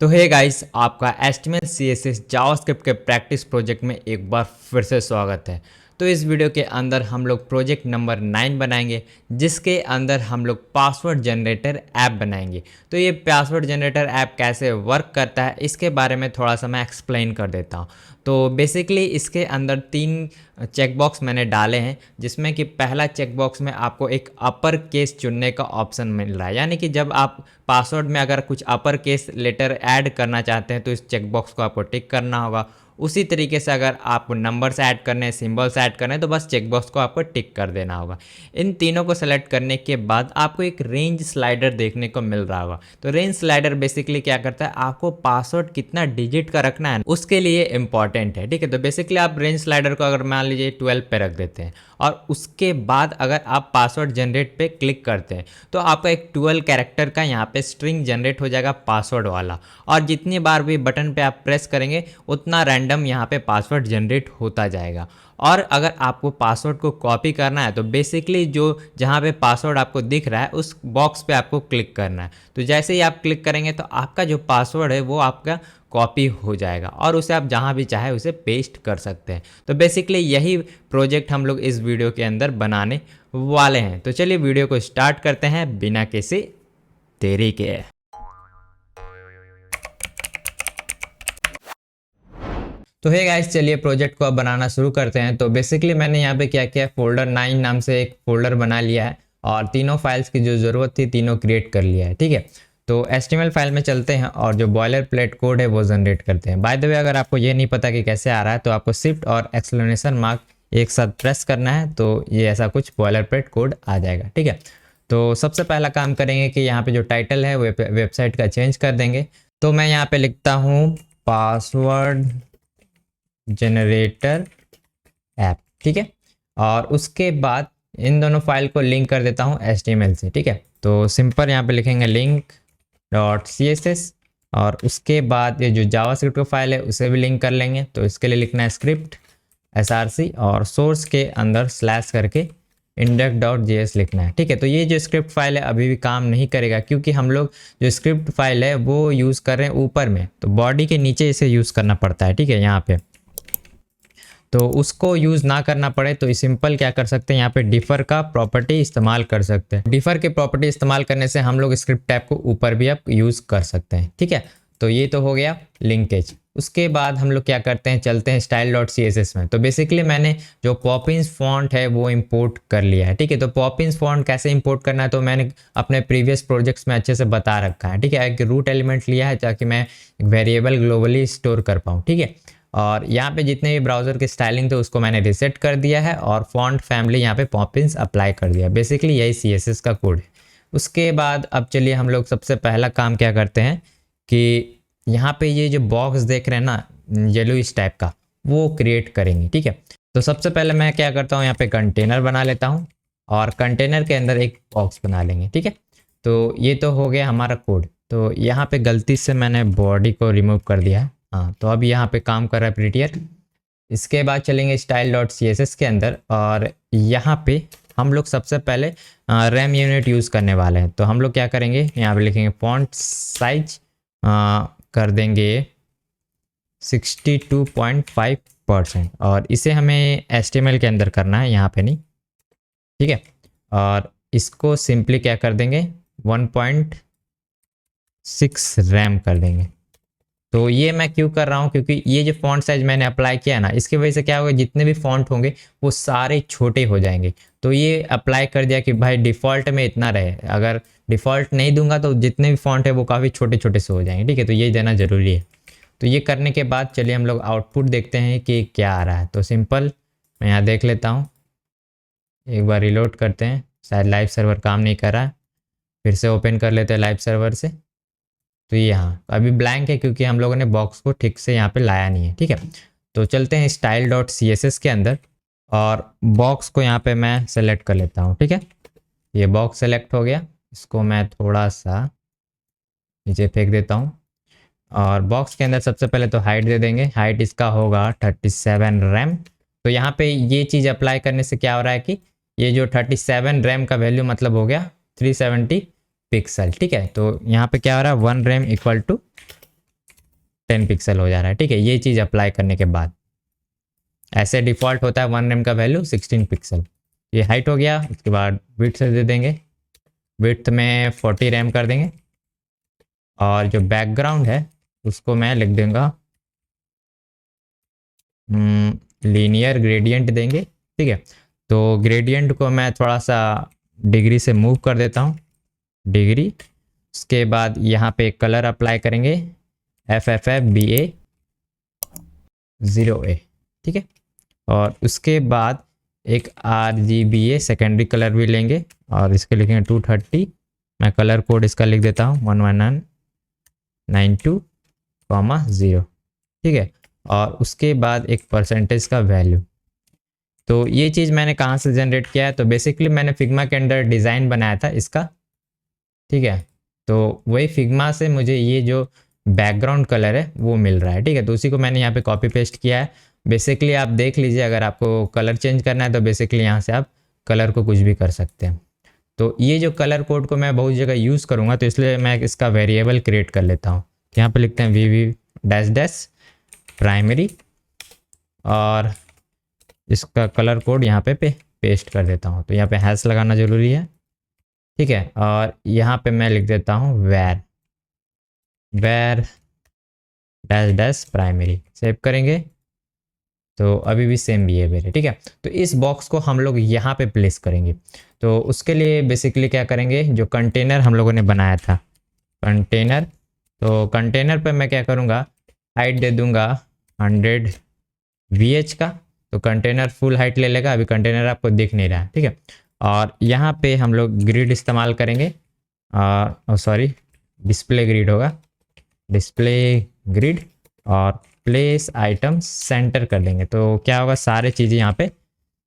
तो hey guys, आपका HTML CSS JavaScript के प्रैक्टिस प्रोजेक्ट में एक बार फिर से स्वागत है। तो इस वीडियो के अंदर हम लोग प्रोजेक्ट नंबर 9 बनाएंगे, जिसके अंदर हम लोग पासवर्ड जनरेटर ऐप बनाएंगे। तो ये पासवर्ड जनरेटर ऐप कैसे वर्क करता है इसके बारे में थोड़ा सा मैं एक्सप्लेन कर देता हूँ। तो बेसिकली इसके अंदर 3 चेकबॉक्स मैंने डाले हैं, जिसमें कि पहला चेकबॉक्स में आपको एक अपर केस चुनने का ऑप्शन मिल रहा है, यानी कि जब आप पासवर्ड में अगर कुछ अपर केस लेटर ऐड करना चाहते हैं तो इस चेकबॉक्स को आपको टिक करना होगा। उसी तरीके से अगर आपको नंबर्स ऐड करने हैं, सिंबल्स ऐड करने हैं, तो बस चेकबॉक्स को आपको टिक कर देना होगा। इन तीनों को सेलेक्ट करने के बाद आपको एक रेंज स्लाइडर देखने को मिल रहा होगा। तो रेंज स्लाइडर बेसिकली क्या करता है, आपको पासवर्ड कितना डिजिट का रखना है उसके लिए इंपॉर्टेंट है। ठीक है, तो बेसिकली आप रेंज स्लाइडर को अगर मान लीजिए 12 पे रख देते हैं और उसके बाद अगर आप पासवर्ड जनरेट पे क्लिक करते हैं तो आपका एक 12 कैरेक्टर का यहाँ पे स्ट्रिंग जनरेट हो जाएगा पासवर्ड वाला, और जितनी बार भी बटन पे आप प्रेस करेंगे उतना रैंडम यहाँ पे पासवर्ड जनरेट होता जाएगा। और अगर आपको पासवर्ड को कॉपी करना है तो बेसिकली जो जहाँ पे पासवर्ड आपको दिख रहा है उस बॉक्स पे आपको क्लिक करना है। तो जैसे ही आप क्लिक करेंगे तो आपका जो पासवर्ड है वो आपका कॉपी हो जाएगा और उसे आप जहाँ भी चाहे उसे पेस्ट कर सकते हैं। तो बेसिकली यही प्रोजेक्ट हम लोग इस वीडियो के अंदर बनाने वाले हैं। तो चलिए वीडियो को स्टार्ट करते हैं बिना किसी देरी के। तो हे गाइस, चलिए प्रोजेक्ट को अब बनाना शुरू करते हैं। तो बेसिकली मैंने यहाँ पे क्या किया, फोल्डर 9 नाम से एक फोल्डर बना लिया है और तीनों फाइल्स की जो ज़रूरत थी तीनों क्रिएट कर लिया है। ठीक है, तो HTML फाइल में चलते हैं और जो बॉयलर प्लेट कोड है वो जनरेट करते हैं। बाय द वे, अगर आपको ये नहीं पता कि कैसे आ रहा है तो आपको शिफ्ट और एक्सक्लेमेशन मार्क एक साथ प्रेस करना है, तो ये ऐसा कुछ बॉयलर प्लेट कोड आ जाएगा। ठीक है, तो सबसे पहला काम करेंगे कि यहाँ पे जो टाइटल है वेबसाइट का चेंज कर देंगे। तो मैं यहाँ पे लिखता हूँ पासवर्ड जनरेटर ऐप। ठीक है, और उसके बाद इन दोनों फाइल को लिंक कर देता हूँ HTML से। ठीक है, तो सिंपल यहाँ पे लिखेंगे link.css और उसके बाद ये जो जावास्क्रिप्ट का फाइल है उसे भी लिंक कर लेंगे। तो इसके लिए लिखना है स्क्रिप्ट src और सोर्स के अंदर स्लैश करके index.js लिखना है। ठीक है, तो ये जो स्क्रिप्ट फाइल है अभी भी काम नहीं करेगा क्योंकि हम लोग जो स्क्रिप्ट फाइल है वो यूज़ कर रहे हैं ऊपर में, तो बॉडी के नीचे इसे यूज़ करना पड़ता है। ठीक है, यहाँ पे तो उसको यूज़ ना करना पड़े तो सिंपल क्या कर सकते हैं, यहाँ पे डिफर का प्रॉपर्टी इस्तेमाल कर सकते हैं। डिफर के प्रॉपर्टी इस्तेमाल करने से हम लोग स्क्रिप्ट टैब को ऊपर भी आप यूज़ कर सकते हैं। ठीक है, तो ये तो हो गया लिंकेज। उसके बाद हम लोग क्या करते हैं, चलते हैं style.css में। तो बेसिकली मैंने जो पॉपिंस फॉन्ट है वो इंपोर्ट कर लिया है। ठीक है, तो पॉपिंस फॉन्ट कैसे इंपोर्ट करना है तो मैंने अपने प्रीवियस प्रोजेक्ट्स में अच्छे से बता रखा है। ठीक है, एक रूट एलिमेंट लिया है ताकि मैं एक वेरिएबल ग्लोबली स्टोर कर पाऊँ। ठीक है, और यहाँ पे जितने भी ब्राउज़र के स्टाइलिंग थे उसको मैंने रिसेट कर दिया है और फॉन्ट फैमिली यहाँ पे पॉपिंस अप्लाई कर दिया। बेसिकली यही CSS का कोड है। उसके बाद अब चलिए हम लोग सबसे पहला काम क्या करते हैं कि यहाँ पे ये जो बॉक्स देख रहे हैं ना येलो इस टाइप का, वो क्रिएट करेंगे। ठीक है, तो सबसे पहले मैं क्या करता हूँ, यहाँ पे कंटेनर बना लेता हूँ और कंटेनर के अंदर एक बॉक्स बना लेंगे। ठीक है, तो ये तो हो गया हमारा कोड। तो यहाँ पे गलती से मैंने बॉडी को रिमूव कर दिया है। हाँ, तो अब यहाँ पे काम कर रहा है प्रिटियर। इसके बाद चलेंगे style.css के अंदर और यहाँ पे हम लोग सबसे पहले रैम यूनिट यूज़ करने वाले हैं। तो हम लोग क्या करेंगे, यहाँ पे लिखेंगे फॉन्ट साइज कर देंगे 62.5% और इसे हमें HTML के अंदर करना है, यहाँ पे नहीं। ठीक है, और इसको सिंपली क्या कर देंगे 1.6 रैम कर देंगे। तो ये मैं क्यों कर रहा हूँ, क्योंकि ये जो फॉन्ट साइज मैंने अप्लाई किया ना इसकी वजह से क्या होगा, जितने भी फॉन्ट होंगे वो सारे छोटे हो जाएंगे। तो ये अप्लाई कर दिया कि भाई डिफ़ॉल्ट में इतना रहे, अगर डिफ़ॉल्ट नहीं दूंगा तो जितने भी फॉन्ट है वो काफ़ी छोटे छोटे से हो जाएंगे। ठीक है, तो ये देना ज़रूरी है। तो ये करने के बाद चलिए हम लोग आउटपुट देखते हैं कि क्या आ रहा है। तो सिंपल मैं यहाँ देख लेता हूँ, एक बार रिलोड करते हैं, शायद लाइव सर्वर काम नहीं कर रहा है, फिर से ओपन कर लेते हैं लाइव सर्वर से। तो ये यहाँ अभी ब्लैंक है क्योंकि हम लोगों ने बॉक्स को ठीक से यहाँ पे लाया नहीं है। ठीक है, तो चलते हैं style.css के अंदर और बॉक्स को यहाँ पे मैं सेलेक्ट कर लेता हूँ। ठीक है, ये बॉक्स सेलेक्ट हो गया, इसको मैं थोड़ा सा नीचे फेंक देता हूँ और बॉक्स के अंदर सबसे पहले तो हाइट दे देंगे। हाइट इसका होगा 37 रैम। तो यहाँ पे ये चीज़ अप्लाई करने से क्या हो रहा है कि ये जो 37 रैम का वैल्यू मतलब हो गया 370 पिक्सल। ठीक है, तो यहाँ पे क्या हो रहा है 1 रैम इक्वल टू 10 पिक्सल हो जा रहा है, ठीक है। ये चीज़ अप्लाई करने के बाद ऐसे डिफ़ॉल्ट होता है 1 रैम का वैल्यू 16 पिक्सल। ये हाइट हो गया। उसके बाद विड्थ दे देंगे, विड्थ में 40 रैम कर देंगे। और जो बैकग्राउंड है उसको मैं लिख दूंगा लीनियर ग्रेडियंट देंगे, ठीक है। तो ग्रेडियंट को मैं थोड़ा सा डिग्री से मूव कर देता हूँ, डिग्री। उसके बाद यहाँ पे कलर अप्लाई करेंगे FFFBA0A, ठीक है। और उसके बाद एक RGBA सेकेंडरी कलर भी लेंगे और इसके लिखेंगे 230। मैं कलर कोड इसका लिख देता हूँ 11992,0, ठीक है। और उसके बाद एक परसेंटेज का वैल्यू। तो ये चीज़ मैंने कहाँ से जनरेट किया है, तो बेसिकली मैंने फिग्मा के अंदर डिज़ाइन बनाया था इसका, ठीक है। तो वही फिग्मा से मुझे ये जो बैकग्राउंड कलर है वो मिल रहा है, ठीक है। तो उसी को मैंने यहाँ पे कॉपी पेस्ट किया है। बेसिकली आप देख लीजिए, अगर आपको कलर चेंज करना है तो बेसिकली यहाँ से आप कलर को कुछ भी कर सकते हैं। तो ये जो कलर कोड को मैं बहुत जगह यूज़ करूँगा, तो इसलिए मैं इसका वेरिएबल क्रिएट कर लेता हूँ। यहाँ पे लिखते हैं VV-डैश प्राइमरी और इसका कलर कोड यहाँ पे पेस्ट कर देता हूँ। तो यहाँ पे हैश लगाना ज़रूरी है, ठीक है। और यहाँ पे मैं लिख देता हूँ वैर-डैश प्राइमरी। सेव करेंगे तो अभी भी सेम बिहेवियर है, ठीक है। तो इस बॉक्स को हम लोग यहाँ पे प्लेस करेंगे। तो उसके लिए बेसिकली क्या करेंगे, जो कंटेनर हम लोगों ने बनाया था कंटेनर, तो कंटेनर पे मैं क्या करूँगा, हाइट दे दूँगा 100 VH का। तो कंटेनर फुल हाइट ले लेगा, अभी कंटेनर आपको दिख नहीं रहा है, ठीक है। और यहाँ पे हम लोग ग्रिड इस्तेमाल करेंगे, सॉरी डिस्प्ले ग्रिड होगा, डिस्प्ले ग्रिड। और प्लेस आइटम सेंटर कर देंगे। तो क्या होगा, सारे चीज़ें यहाँ पे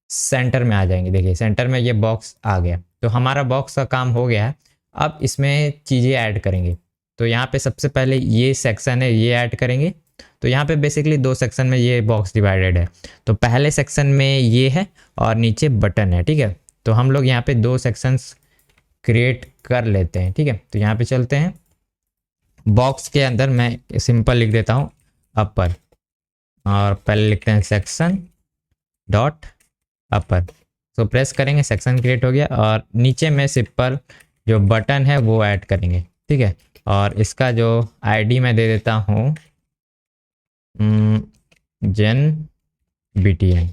सेंटर में आ जाएंगी। देखिए सेंटर में ये बॉक्स आ गया। तो हमारा बॉक्स का काम हो गया है। अब इसमें चीज़ें ऐड करेंगे। तो यहाँ पे सबसे पहले ये सेक्शन है, ये ऐड करेंगे। तो यहाँ पे बेसिकली 2 सेक्शन में ये बॉक्स डिवाइडेड है। तो पहले सेक्शन में ये है और नीचे बटन है, ठीक है। तो हम लोग यहाँ पे 2 सेक्शंस क्रिएट कर लेते हैं, ठीक है। तो यहाँ पे चलते हैं, बॉक्स के अंदर मैं सिंपल लिख देता हूँ अपर, और पहले लिखते हैं सेक्शन डॉट अपर। तो प्रेस करेंगे, सेक्शन क्रिएट हो गया। और नीचे में सिंपल जो बटन है वो ऐड करेंगे, ठीक है। और इसका जो आईडी मैं दे देता हूँ जन BTN,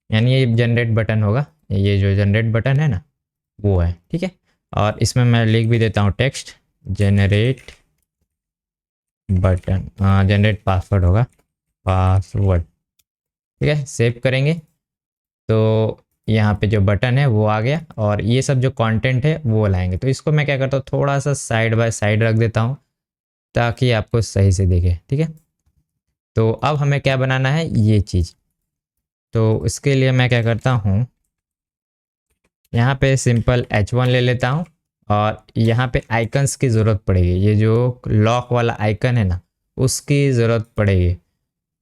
यानी ये जनरेट बटन होगा। ये जो जनरेट बटन है ना वो है, ठीक है। और इसमें मैं लिख भी देता हूँ text generate button, generate password होगा, पासवर्ड, ठीक है। सेव करेंगे तो यहाँ पे जो बटन है वो आ गया। और ये सब जो कंटेंट है वो लाएंगे। तो इसको मैं क्या करता हूँ, थोड़ा सा साइड बाय साइड रख देता हूँ ताकि आपको सही से दिखे, ठीक है। तो अब हमें क्या बनाना है, ये चीज़। तो इसके लिए मैं क्या करता हूँ, यहाँ पे सिंपल H1 ले लेता हूँ। और यहाँ पे आइकन्स की ज़रूरत पड़ेगी, ये जो लॉक वाला आइकन है ना उसकी ज़रूरत पड़ेगी।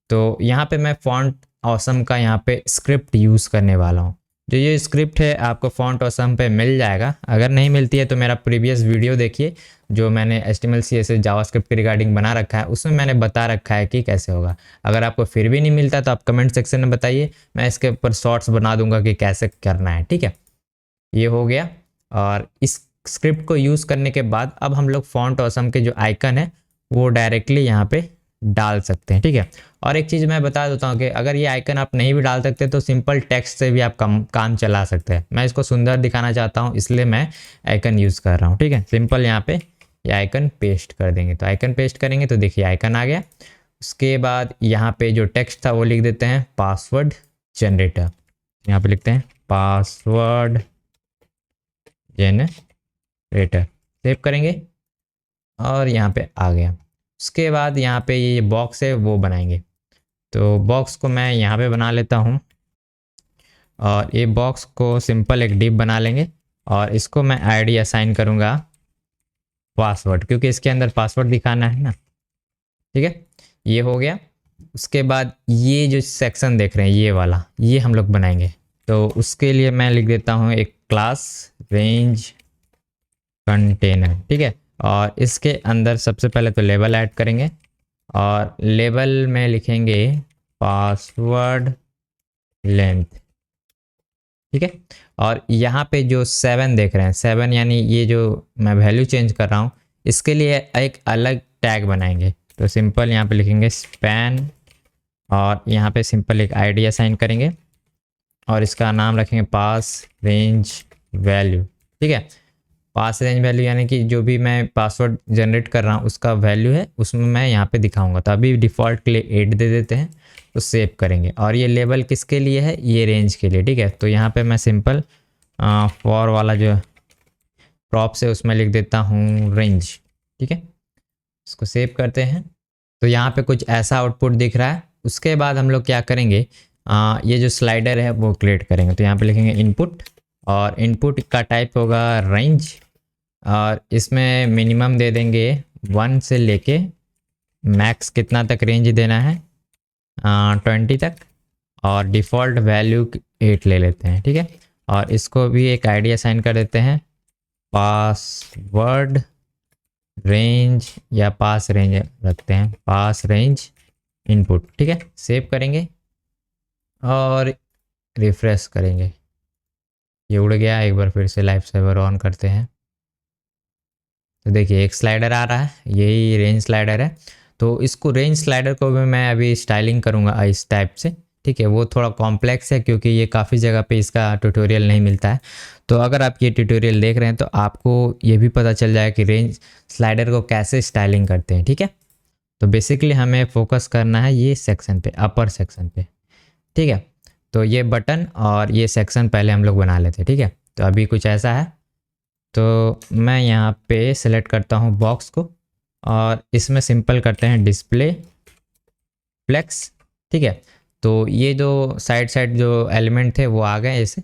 तो यहाँ पे मैं फॉन्ट ऑसम का यहाँ पे स्क्रिप्ट यूज़ करने वाला हूँ। जो ये स्क्रिप्ट है आपको फॉन्ट ऑसम पे मिल जाएगा। अगर नहीं मिलती है तो मेरा प्रीवियस वीडियो देखिए, जो मैंने HTML CSS जावास्क्रिप्ट के रिगार्डिंग बना रखा है, उसमें मैंने बता रखा है कि कैसे होगा। अगर आपको फिर भी नहीं मिलता तो आप कमेंट सेक्शन में बताइए, मैं इसके ऊपर शॉर्ट्स बना दूंगा कि कैसे करना है, ठीक है। ये हो गया। और इस स्क्रिप्ट को यूज़ करने के बाद अब हम लोग फॉन्ट ऑसम के जो आइकन है वो डायरेक्टली यहाँ पे डाल सकते हैं, ठीक है। और एक चीज़ मैं बता देता हूँ कि अगर ये आइकन आप नहीं भी डाल सकते तो सिंपल टेक्स्ट से भी आप काम चला सकते हैं। मैं इसको सुंदर दिखाना चाहता हूँ इसलिए मैं आइकन यूज़ कर रहा हूँ, ठीक है। सिंपल यहाँ पे ये आइकन पेस्ट कर देंगे। तो आइकन पेस्ट करेंगे तो देखिए आइकन आ गया। उसके बाद यहाँ पे जो टेक्स्ट था वो लिख देते हैं पासवर्ड जनरेटर। यहाँ पे लिखते हैं पासवर्ड जनरेटर, सेव करेंगे और यहाँ पे आ गया। उसके बाद यहाँ पे ये बॉक्स है वो बनाएंगे। तो बॉक्स को मैं यहाँ पे बना लेता हूँ और ये बॉक्स को सिंपल एक डिव बना लेंगे। और इसको मैं आईडी असाइन करूँगा पासवर्ड, क्योंकि इसके अंदर पासवर्ड दिखाना है ना, ठीक है। ये हो गया। उसके बाद ये जो सेक्शन देख रहे हैं ये वाला, ये हम लोग बनाएंगे। तो उसके लिए मैं लिख देता हूँ एक क्लास रेंज कंटेनर, ठीक है। और इसके अंदर सबसे पहले तो लेबल ऐड करेंगे और लेबल में लिखेंगे पासवर्ड लेंथ, ठीक है। और यहाँ पे जो 7 देख रहे हैं, 7 यानी ये जो मैं वैल्यू चेंज कर रहा हूँ, इसके लिए एक अलग टैग बनाएंगे। तो सिंपल यहाँ पे लिखेंगे स्पैन और यहाँ पे सिंपल एक आईडी असाइन करेंगे और इसका नाम रखेंगे पास रेंज वैल्यू, ठीक है। पास रेंज वैल्यू यानी कि जो भी मैं पासवर्ड जनरेट कर रहा हूँ उसका वैल्यू है, उसमें मैं यहाँ पे दिखाऊंगा। तो अभी डिफ़ॉल्ट के लिए 8 दे देते हैं, तो सेव करेंगे। और ये लेबल किसके लिए है, ये रेंज के लिए, ठीक है। तो यहाँ पे मैं सिंपल फॉर वाला जो प्रॉप्स है उसमें लिख देता हूँ रेंज, ठीक है। इसको सेव करते हैं। तो यहाँ पे कुछ ऐसा आउटपुट दिख रहा है। उसके बाद हम लोग क्या करेंगे, ये जो स्लाइडर है वो क्रिएट करेंगे। तो यहाँ पे लिखेंगे इनपुट और इनपुट का टाइप होगा रेंज और इसमें मिनिमम दे देंगे 1 से लेके मैक्स कितना तक रेंज देना है, 20 तक। और डिफ़ॉल्ट वैल्यू 8 ले लेते हैं, ठीक है। और इसको भी एक आईडी असाइन कर देते हैं, पासवर्ड रेंज या पास रेंज रखते हैं, पास रेंज इनपुट, ठीक है। सेव करेंगे और रिफ्रेश करेंगे। ये उड़ गया। एक बार फिर से लाइव सर्वर ऑन करते हैं तो देखिए एक स्लाइडर आ रहा है, यही रेंज स्लाइडर है। तो इसको रेंज स्लाइडर को भी मैं अभी स्टाइलिंग करूँगा इस टाइप से, ठीक है। वो थोड़ा कॉम्प्लेक्स है क्योंकि ये काफ़ी जगह पे इसका ट्यूटोरियल नहीं मिलता है। तो अगर आप ये ट्यूटोरियल देख रहे हैं तो आपको ये भी पता चल जाए कि रेंज स्लाइडर को कैसे स्टाइलिंग करते हैं, ठीक है। तो बेसिकली हमें फोकस करना है ये सेक्शन पे, अपर सेक्शन पे, ठीक है। तो ये बटन और ये सेक्शन पहले हम लोग बना लेते हैं, ठीक है। तो अभी कुछ ऐसा है। तो मैं यहाँ पे सेलेक्ट करता हूँ बॉक्स को और इसमें सिंपल करते हैं डिस्प्ले फ्लेक्स, ठीक है। तो ये जो साइड जो एलिमेंट थे वो आ गए ऐसे।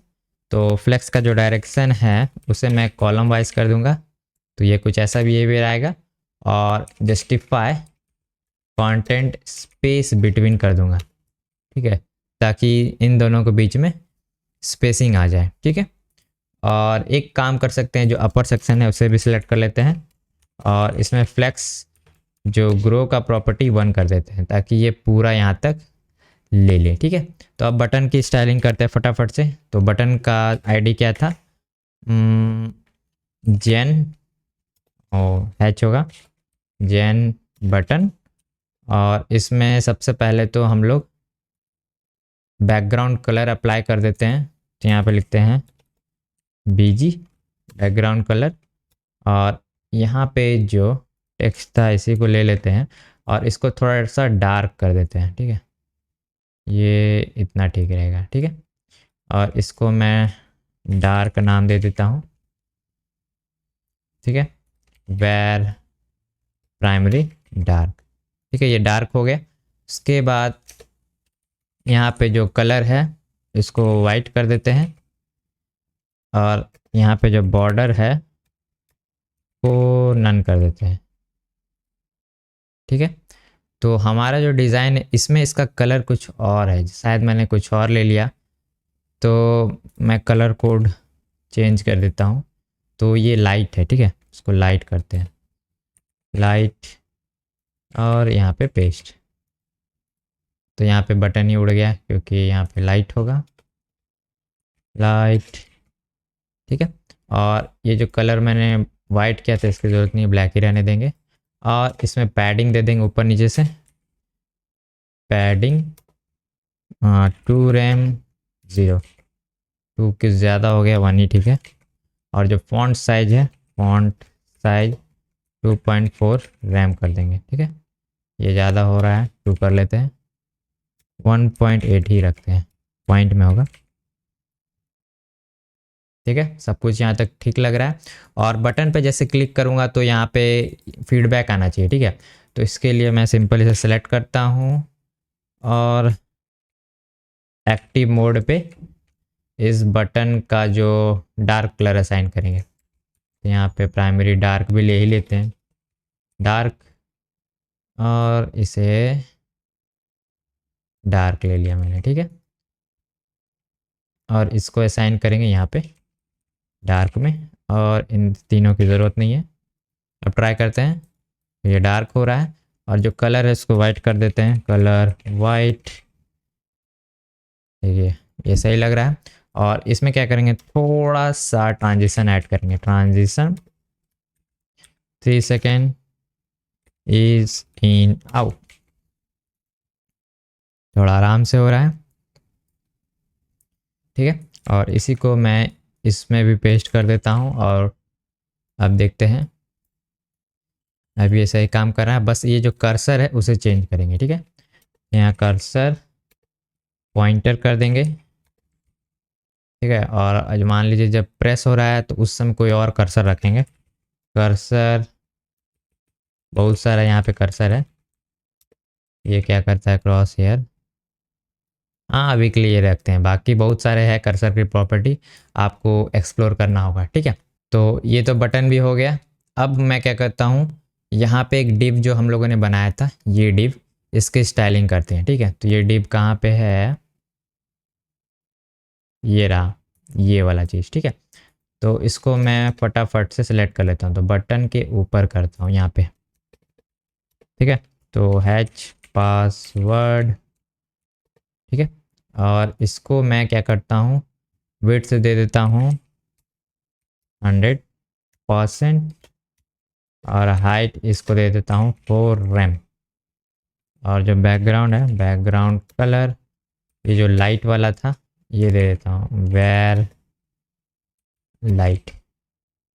तो फ्लेक्स का जो डायरेक्शन है उसे मैं कॉलम वाइज कर दूंगा। तो ये कुछ ऐसा बिहेवियर आएगा। और जस्टिफाई कंटेंट स्पेस बिटवीन कर दूंगा, ठीक है, ताकि इन दोनों के बीच में स्पेसिंग आ जाए, ठीक है। और एक काम कर सकते हैं, जो अपर सेक्शन है उसे भी सिलेक्ट कर लेते हैं और इसमें फ्लेक्स जो ग्रो का प्रॉपर्टी 1 कर देते हैं ताकि ये पूरा यहाँ तक ले ले, ठीक है। तो अब बटन की स्टाइलिंग करते हैं फटाफट से। तो बटन का आईडी क्या था, जेन हैच होगा, जेन बटन। और इसमें सबसे पहले तो हम लोग बैकग्राउंड कलर अप्लाई कर देते हैं। तो यहाँ पे लिखते हैं बीजी बैकग्राउंड कलर और यहाँ पे जो टेक्स्ट था इसी को ले लेते हैं और इसको थोड़ा सा डार्क कर देते हैं, ठीक है। ये इतना ठीक रहेगा, ठीक है। और इसको मैं डार्क नाम दे देता हूँ, ठीक है, वेर प्राइमरी डार्क, ठीक है। ये डार्क हो गया। उसके बाद यहाँ पे जो कलर है इसको वाइट कर देते हैं और यहाँ पे जो बॉर्डर है वो नन कर देते हैं, ठीक है। तो हमारा जो डिज़ाइन है इसमें इसका कलर कुछ और है, शायद मैंने कुछ और ले लिया। तो मैं कलर कोड चेंज कर देता हूँ। तो ये लाइट है, ठीक है, इसको लाइट करते हैं, लाइट और यहाँ पे पेस्ट। तो यहाँ पे बटन ही उड़ गया क्योंकि यहाँ पे लाइट होगा, लाइट, ठीक है। और ये जो कलर मैंने वाइट किया था इसकी ज़रूरत नहीं है, ब्लैक ही रहने देंगे। और इसमें पैडिंग दे देंगे ऊपर नीचे से, पैडिंग 2 रैम 0, 2 किस ज़्यादा हो गया, 1 ही ठीक है। और जो फॉन्ट साइज है, फॉन्ट साइज 2.4 रैम कर देंगे, ठीक है। ये ज़्यादा हो रहा है, 2 कर लेते हैं, 1.8 ही रखते हैं, पॉइंट में होगा, ठीक है। सब कुछ यहाँ तक ठीक लग रहा है। और बटन पे जैसे क्लिक करूँगा तो यहाँ पे फीडबैक आना चाहिए, ठीक है। तो इसके लिए मैं सिंपल इसे सेलेक्ट करता हूँ और एक्टिव मोड पे इस बटन का जो डार्क कलर असाइन करेंगे। तो यहाँ पे प्राइमरी डार्क भी ले ही लेते हैं, डार्क, और इसे डार्क ले लिया मैंने, ठीक है। और इसको असाइन करेंगे यहाँ पे डार्क में, और इन तीनों की ज़रूरत नहीं है। अब ट्राई करते हैं, ये डार्क हो रहा है। और जो कलर है उसको वाइट कर देते हैं, कलर वाइट। ठीक है, ये सही लग रहा है। और इसमें क्या करेंगे, थोड़ा सा ट्रांजिशन ऐड करेंगे, transition 3 second is in out. थोड़ा आराम से हो रहा है, ठीक है। और इसी को मैं इसमें भी पेस्ट कर देता हूँ और अब देखते हैं, अभी ये सही काम कर रहा है। बस ये जो कर्सर है उसे चेंज करेंगे, ठीक है। यहाँ कर्सर पॉइंटर कर देंगे, ठीक है। और आज मान लीजिए जब प्रेस हो रहा है तो उस समय कोई और कर्सर रखेंगे। कर्सर बहुत सारा यहाँ पे कर्सर है, ये क्या करता है, क्रॉस हेयर। हाँ, अभी के लिए ये रखते हैं, बाकी बहुत सारे हैं कर्सर की प्रॉपर्टी, आपको एक्सप्लोर करना होगा, ठीक है। तो ये तो बटन भी हो गया। अब मैं क्या करता हूँ, यहाँ पे एक डिव जो हम लोगों ने बनाया था, ये डिव, इसकी स्टाइलिंग करते हैं, ठीक है। तो ये डिव कहाँ पे है, ये रहा, ये वाला चीज़, ठीक है। तो इसको मैं फटाफट से सिलेक्ट कर लेता हूँ, तो बटन के ऊपर करता हूँ यहाँ पे, ठीक है। तो हैच पासवर्ड, ठीक है। और इसको मैं क्या करता हूँ, विड्थ से दे देता हूँ 100% और हाइट इसको दे देता हूँ 4 रैम। और जो बैकग्राउंड है, बैकग्राउंड कलर, ये जो लाइट वाला था ये दे देता हूँ वेर लाइट,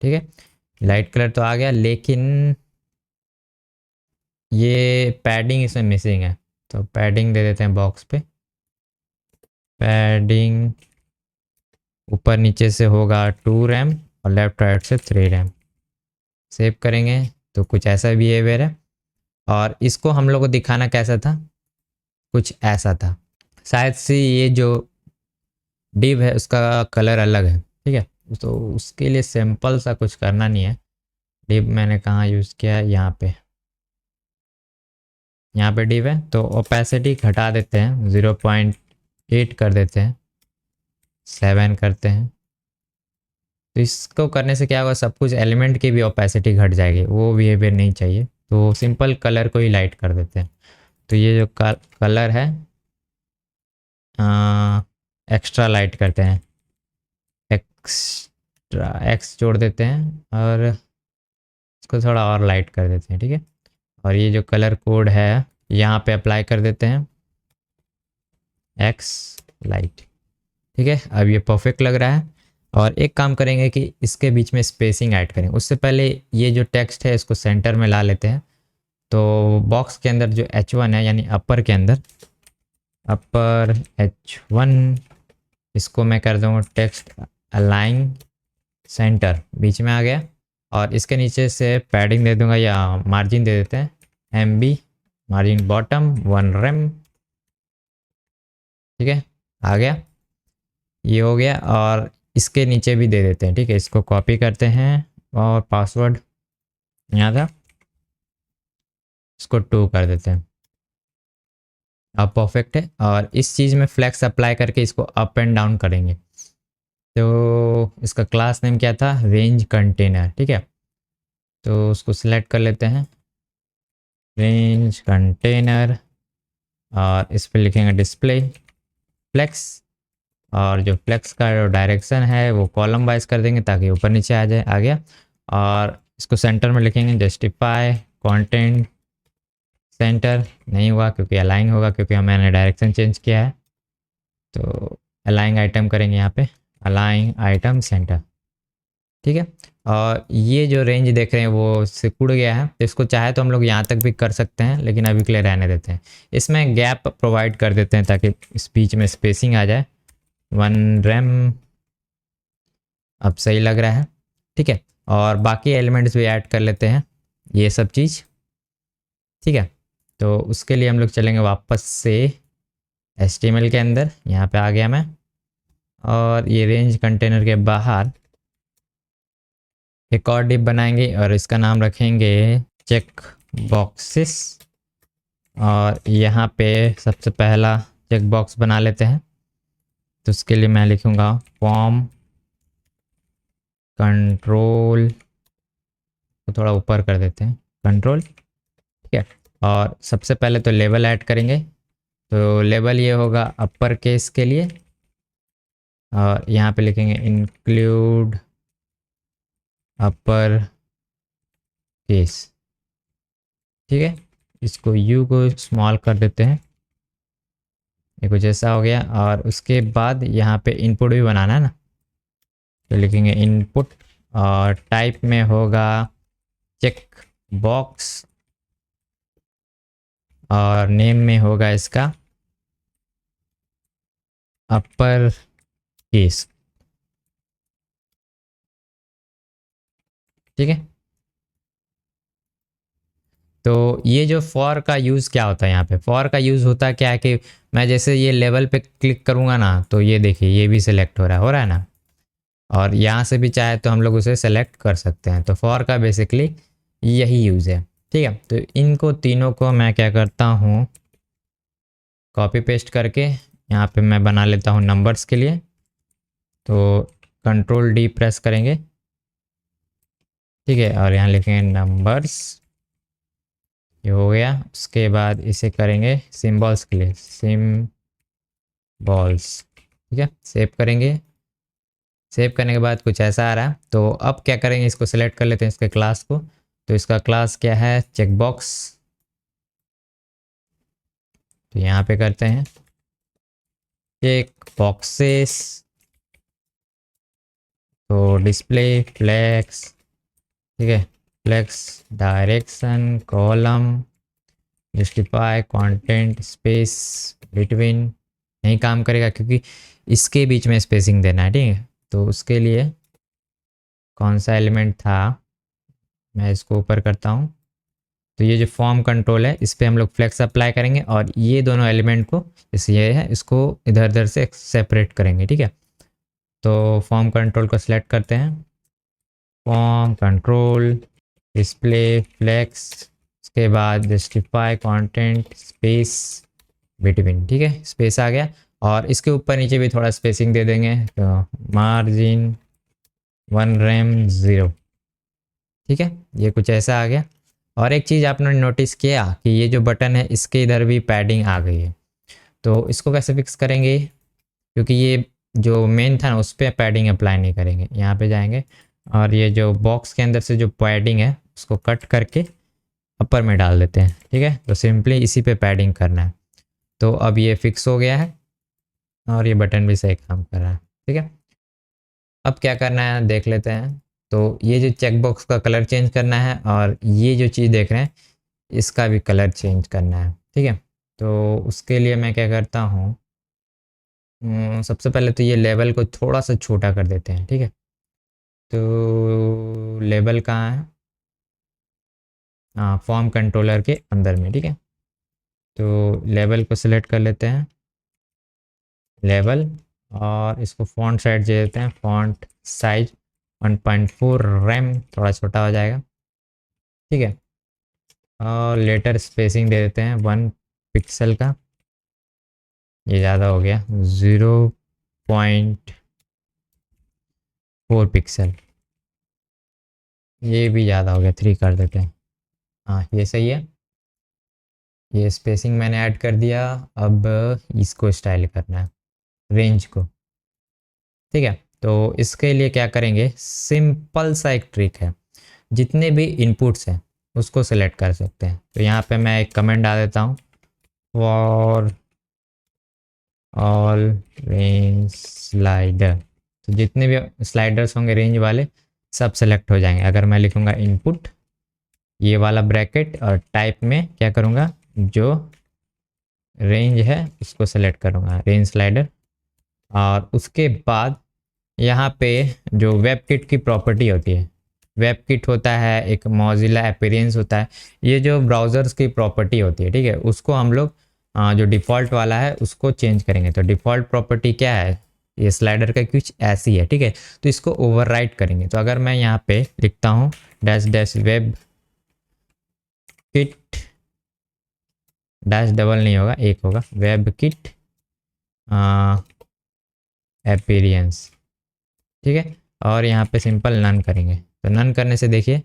ठीक है। लाइट कलर तो आ गया, लेकिन ये पैडिंग इसमें मिसिंग है, तो पैडिंग दे देते हैं बॉक्स पे। पैडिंग ऊपर नीचे से होगा 2 रैम और लेफ्ट राइट से 3 रैम। सेव करेंगे तो कुछ ऐसा बिहेवियर है। और इसको हम लोग को दिखाना कैसा था, कुछ ऐसा था। शायद से ये जो डिव है उसका कलर अलग है, ठीक है। तो उसके लिए सिंपल सा कुछ करना नहीं है। डिव मैंने कहाँ यूज़ किया है, यहाँ पे, यहाँ पे डिव है। तो ओपेसिटी घटा देते हैं, 0.8 कर देते हैं, 7 करते हैं। तो इसको करने से क्या होगा, सब कुछ एलिमेंट की भी ओपेसिटी घट जाएगी, वो बिहेवियर नहीं चाहिए। तो सिंपल कलर को ही लाइट कर देते हैं। तो ये जो कलर है एक्स्ट्रा लाइट करते हैं, एक्स्ट्रा एक्स जोड़ देते हैं और इसको थोड़ा और लाइट कर देते हैं, ठीक है। और ये जो कलर कोड है यहाँ पे अप्लाई कर देते हैं, एक्स लाइट, ठीक है। अब ये परफेक्ट लग रहा है। और एक काम करेंगे कि इसके बीच में स्पेसिंग ऐड करें, उससे पहले ये जो टेक्स्ट है इसको सेंटर में ला लेते हैं। तो बॉक्स के अंदर जो H1 है, यानी अपर के अंदर, अपर H1, इसको मैं कर दूँगा टेक्स्ट अलाइन सेंटर, बीच में आ गया। और इसके नीचे से पैडिंग दे दूंगा या मार्जिन दे देते हैं, MB मार्जिन बॉटम 1 रैम, ठीक है, आ गया, ये हो गया। और इसके नीचे भी दे देते हैं, ठीक है। इसको कॉपी करते हैं और पासवर्ड यहाँ था, इसको 2 कर देते हैं। अब परफेक्ट है। और इस चीज़ में फ्लेक्स अप्लाई करके इसको अप एंड डाउन करेंगे। तो इसका क्लास नेम क्या था, रेंज कंटेनर, ठीक है। तो उसको सिलेक्ट कर लेते हैं, रेंज कंटेनर, और इस पर लिखेंगे डिस्प्ले फ्लेक्स। और जो फ्लेक्स का जो डायरेक्शन है वो कॉलम वाइज कर देंगे ताकि ऊपर नीचे आ जाए, आ गया। और इसको सेंटर में लिखेंगे जस्टिफाई कंटेंट सेंटर, नहीं हुआ क्योंकि अलाइन होगा, क्योंकि मैंने डायरेक्शन चेंज किया है। तो अलाइन आइटम करेंगे यहाँ पे, अलाइन आइटम सेंटर, ठीक है। और ये जो रेंज देख रहे हैं वो सिकुड़ गया है, तो इसको चाहे तो हम लोग यहाँ तक भी कर सकते हैं, लेकिन अभी के लिए रहने देते हैं। इसमें गैप प्रोवाइड कर देते हैं ताकि इस बीच में स्पेसिंग आ जाए, 1 रैम। अब सही लग रहा है, ठीक है। और बाकी एलिमेंट्स भी ऐड कर लेते हैं, ये सब चीज़, ठीक है। तो उसके लिए हम लोग चलेंगे वापस से HTML के अंदर, यहाँ पे आ गया मैं। और ये रेंज कंटेनर के बाहर एक और डिप बनाएंगे और इसका नाम रखेंगे चेक बॉक्सेस। और यहाँ पे सबसे पहला चेक बॉक्स बना लेते हैं। तो उसके लिए मैं लिखूँगा फॉर्म कंट्रोल, तो थोड़ा ऊपर कर देते हैं कंट्रोल, ठीक है। और सबसे पहले तो लेबल ऐड करेंगे। तो लेबल ये होगा अपर केस के लिए, और यहाँ पे लिखेंगे इंक्लूड अपर केस। ठीक है, इसको यू को स्मॉल कर देते हैं, ये कुछ ऐसा हो गया। और उसके बाद यहाँ पे इनपुट भी बनाना है ना, तो लिखेंगे इनपुट, और टाइप में होगा चेक बॉक्स, और नेम में होगा इसका अपर केस। ठीक है, तो ये जो फॉर का यूज़ क्या होता है, यहाँ पे फॉर का यूज़ होता क्या है कि मैं जैसे ये लेवल पे क्लिक करूँगा ना, तो ये देखिए ये भी सिलेक्ट हो रहा है ना, और यहाँ से भी चाहे तो हम लोग उसे सेलेक्ट कर सकते हैं। तो फॉर का बेसिकली यही यूज़ है। ठीक है, तो इनको तीनों को मैं क्या करता हूँ, कॉपी पेस्ट करके यहाँ पे मैं बना लेता हूँ नंबर्स के लिए। तो कंट्रोल डी प्रेस करेंगे, ठीक है, और यहाँ लिखेंगे नंबर्स, ये हो गया। उसके बाद इसे करेंगे सिम्बॉल्स के लिए, सिम्बॉल्स। ठीक है, सेव करेंगे। सेव करने के बाद कुछ ऐसा आ रहा है। तो अब क्या करेंगे, इसको सिलेक्ट कर लेते हैं इसके क्लास को। तो इसका क्लास क्या है, चेकबॉक्स। तो यहाँ पे करते हैं चेक बॉक्सेस, तो डिस्प्ले फ्लेक्स, ठीक है, flex direction column justify content space between नहीं काम करेगा क्योंकि इसके बीच में स्पेसिंग देना है। ठीक है, तो उसके लिए कौन सा एलिमेंट था, मैं इसको ऊपर करता हूँ। तो ये जो फॉर्म कंट्रोल है इस पर हम लोग फ्लेक्स अप्लाई करेंगे, और ये दोनों एलिमेंट को, जैसे ये है, इसको इधर उधर से सेपरेट करेंगे। ठीक है, तो फॉर्म कंट्रोल को सिलेक्ट करते हैं, फॉर्म कंट्रोल डिस्प्ले फ्लेक्स, उसके बाद जस्टिफाई कंटेंट स्पेस बिटवीन। ठीक है, स्पेस आ गया, और इसके ऊपर नीचे भी थोड़ा स्पेसिंग दे देंगे, तो मार्जिन 1 rem 0। ठीक है, ये कुछ ऐसा आ गया। और एक चीज़ आपने नोटिस किया कि ये जो बटन है इसके इधर भी पैडिंग आ गई है। तो इसको कैसे फिक्स करेंगे, क्योंकि ये जो मेन था ना उस पर पैडिंग अप्लाई नहीं करेंगे। यहाँ पे जाएंगे और ये जो बॉक्स के अंदर से जो पैडिंग है उसको कट करके अपर में डाल देते हैं। ठीक है, तो सिंपली इसी पे पैडिंग करना है। तो अब ये फिक्स हो गया है, और ये बटन भी सही काम कर रहा है। ठीक है, अब क्या करना है देख लेते हैं। तो ये जो चेक बॉक्स का कलर चेंज करना है, और ये जो चीज़ देख रहे हैं इसका भी कलर चेंज करना है। ठीक है, तो उसके लिए मैं क्या करता हूँ, सबसे पहले तो ये लेवल को थोड़ा सा छोटा कर देते हैं। ठीक है, तो लेवल कहाँ है, हाँ, फॉर्म कंट्रोलर के अंदर में। ठीक है, तो लेवल को सिलेक्ट कर लेते हैं, लेवल, और इसको फॉन्ट साइज दे देते हैं, फॉन्ट साइज 1.4 rem, थोड़ा छोटा हो जाएगा। ठीक है, और लेटर स्पेसिंग दे देते हैं 1 पिक्सल का, ये ज़्यादा हो गया, 0.4 पिक्सल, ये भी ज़्यादा हो गया, 3 कर देते हैं। हाँ, ये सही है, ये स्पेसिंग मैंने ऐड कर दिया। अब इसको स्टाइल करना है, रेंज को। ठीक है, तो इसके लिए क्या करेंगे, सिंपल सा एक ट्रिक है, जितने भी इनपुट्स हैं उसको सेलेक्ट कर सकते हैं। तो यहाँ पे मैं एक कमेंट डाल देता हूँ, फॉर ऑल रेंज स्लाइडर। तो जितने भी स्लाइडर्स होंगे रेंज वाले सब सेलेक्ट हो जाएंगे। अगर मैं लिखूँगा इनपुट, ये वाला ब्रैकेट, और टाइप में क्या करूँगा, जो रेंज है उसको सेलेक्ट करूँगा, रेंज स्लाइडर। और उसके बाद यहाँ पे जो वेब किट की प्रॉपर्टी होती है, वेब किट होता है, एक मौजिला अपीयरेंस होता है, ये जो ब्राउज़र्स की प्रॉपर्टी होती है। ठीक है, उसको हम लोग जो डिफ़ॉल्ट वाला है उसको चेंज करेंगे। तो डिफ़ॉल्ट प्रॉपर्टी क्या है, ये स्लाइडर का कुछ ऐसी है। ठीक है, तो इसको ओवरराइट करेंगे। तो अगर मैं यहाँ पे लिखता हूँ dash dash web kit, dash double नहीं होगा, एक होगा, वेब किट अपीयरेंस। ठीक है, और यहाँ पे सिंपल नन करेंगे। तो नन करने से देखिए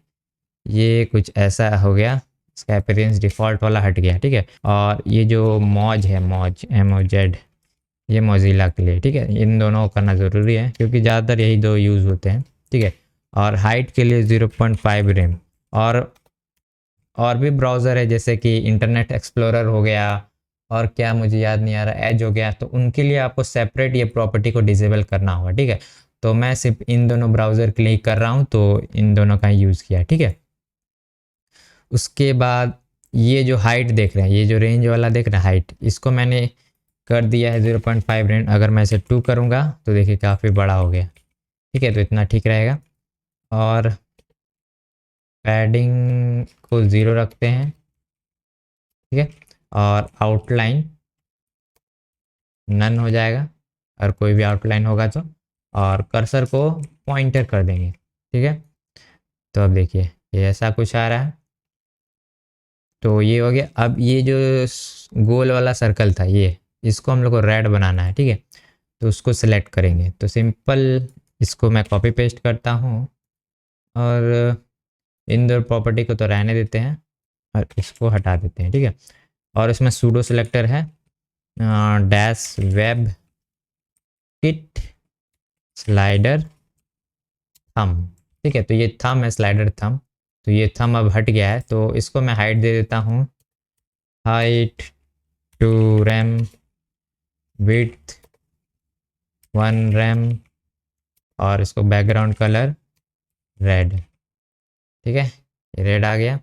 ये कुछ ऐसा हो गया, इसका अपीयरेंस डिफ़ॉल्ट वाला हट गया, ठीक है। और ये जो मौज है, मौज MOZ, ये मोज़िला के लिए, ठीक है। इन दोनों को करना ज़रूरी है क्योंकि ज़्यादातर यही दो यूज़ होते हैं, ठीक है। और हाइट के लिए 0.5 रैम। और भी ब्राउज़र है जैसे कि इंटरनेट एक्सप्लोरर हो गया, और क्या मुझे याद नहीं आ रहा, एज हो गया, तो उनके लिए आपको सेपरेट ये प्रॉपर्टी को डिसेबल करना होगा, ठीक है। तो मैं सिर्फ इन दोनों ब्राउज़र के लिए ही कर रहा हूँ, तो इन दोनों का यूज़ किया, ठीक है। उसके बाद ये जो हाइट देख रहे हैं, ये जो रेंज वाला देख रहे हैं हाइट, इसको मैंने कर दिया है 0.5 रेंज। अगर मैं इसे 2 करूँगा तो देखिए काफ़ी बड़ा हो गया, ठीक है। तो इतना ठीक रहेगा। और पैडिंग को 0 रखते हैं, ठीक है। और आउटलाइन नन हो जाएगा और कोई भी आउटलाइन होगा तो। और कर्सर को पॉइंटर कर देंगे, ठीक है। तो अब देखिए ये ऐसा कुछ आ रहा है। तो ये हो गया। अब ये जो गोल वाला सर्कल था, ये इसको हम लोग को रेड बनाना है, ठीक है। तो उसको सिलेक्ट करेंगे। तो सिंपल इसको मैं कॉपी पेस्ट करता हूँ, और इन दो प्रॉपर्टी को तो रहने देते हैं और इसको हटा देते हैं, ठीक है। और इसमें सूडो सिलेक्टर है डैश वेब किट स्लाइडर थम, ठीक है। तो ये थम है, स्लाइडर थम। तो ये थम अब हट गया है, तो इसको मैं हाइट दे देता हूँ, हाइट 2 रैम, विड्थ 1 रैम, और इसको बैकग्राउंड कलर रेड, ठीक है। ये रेड आ गया।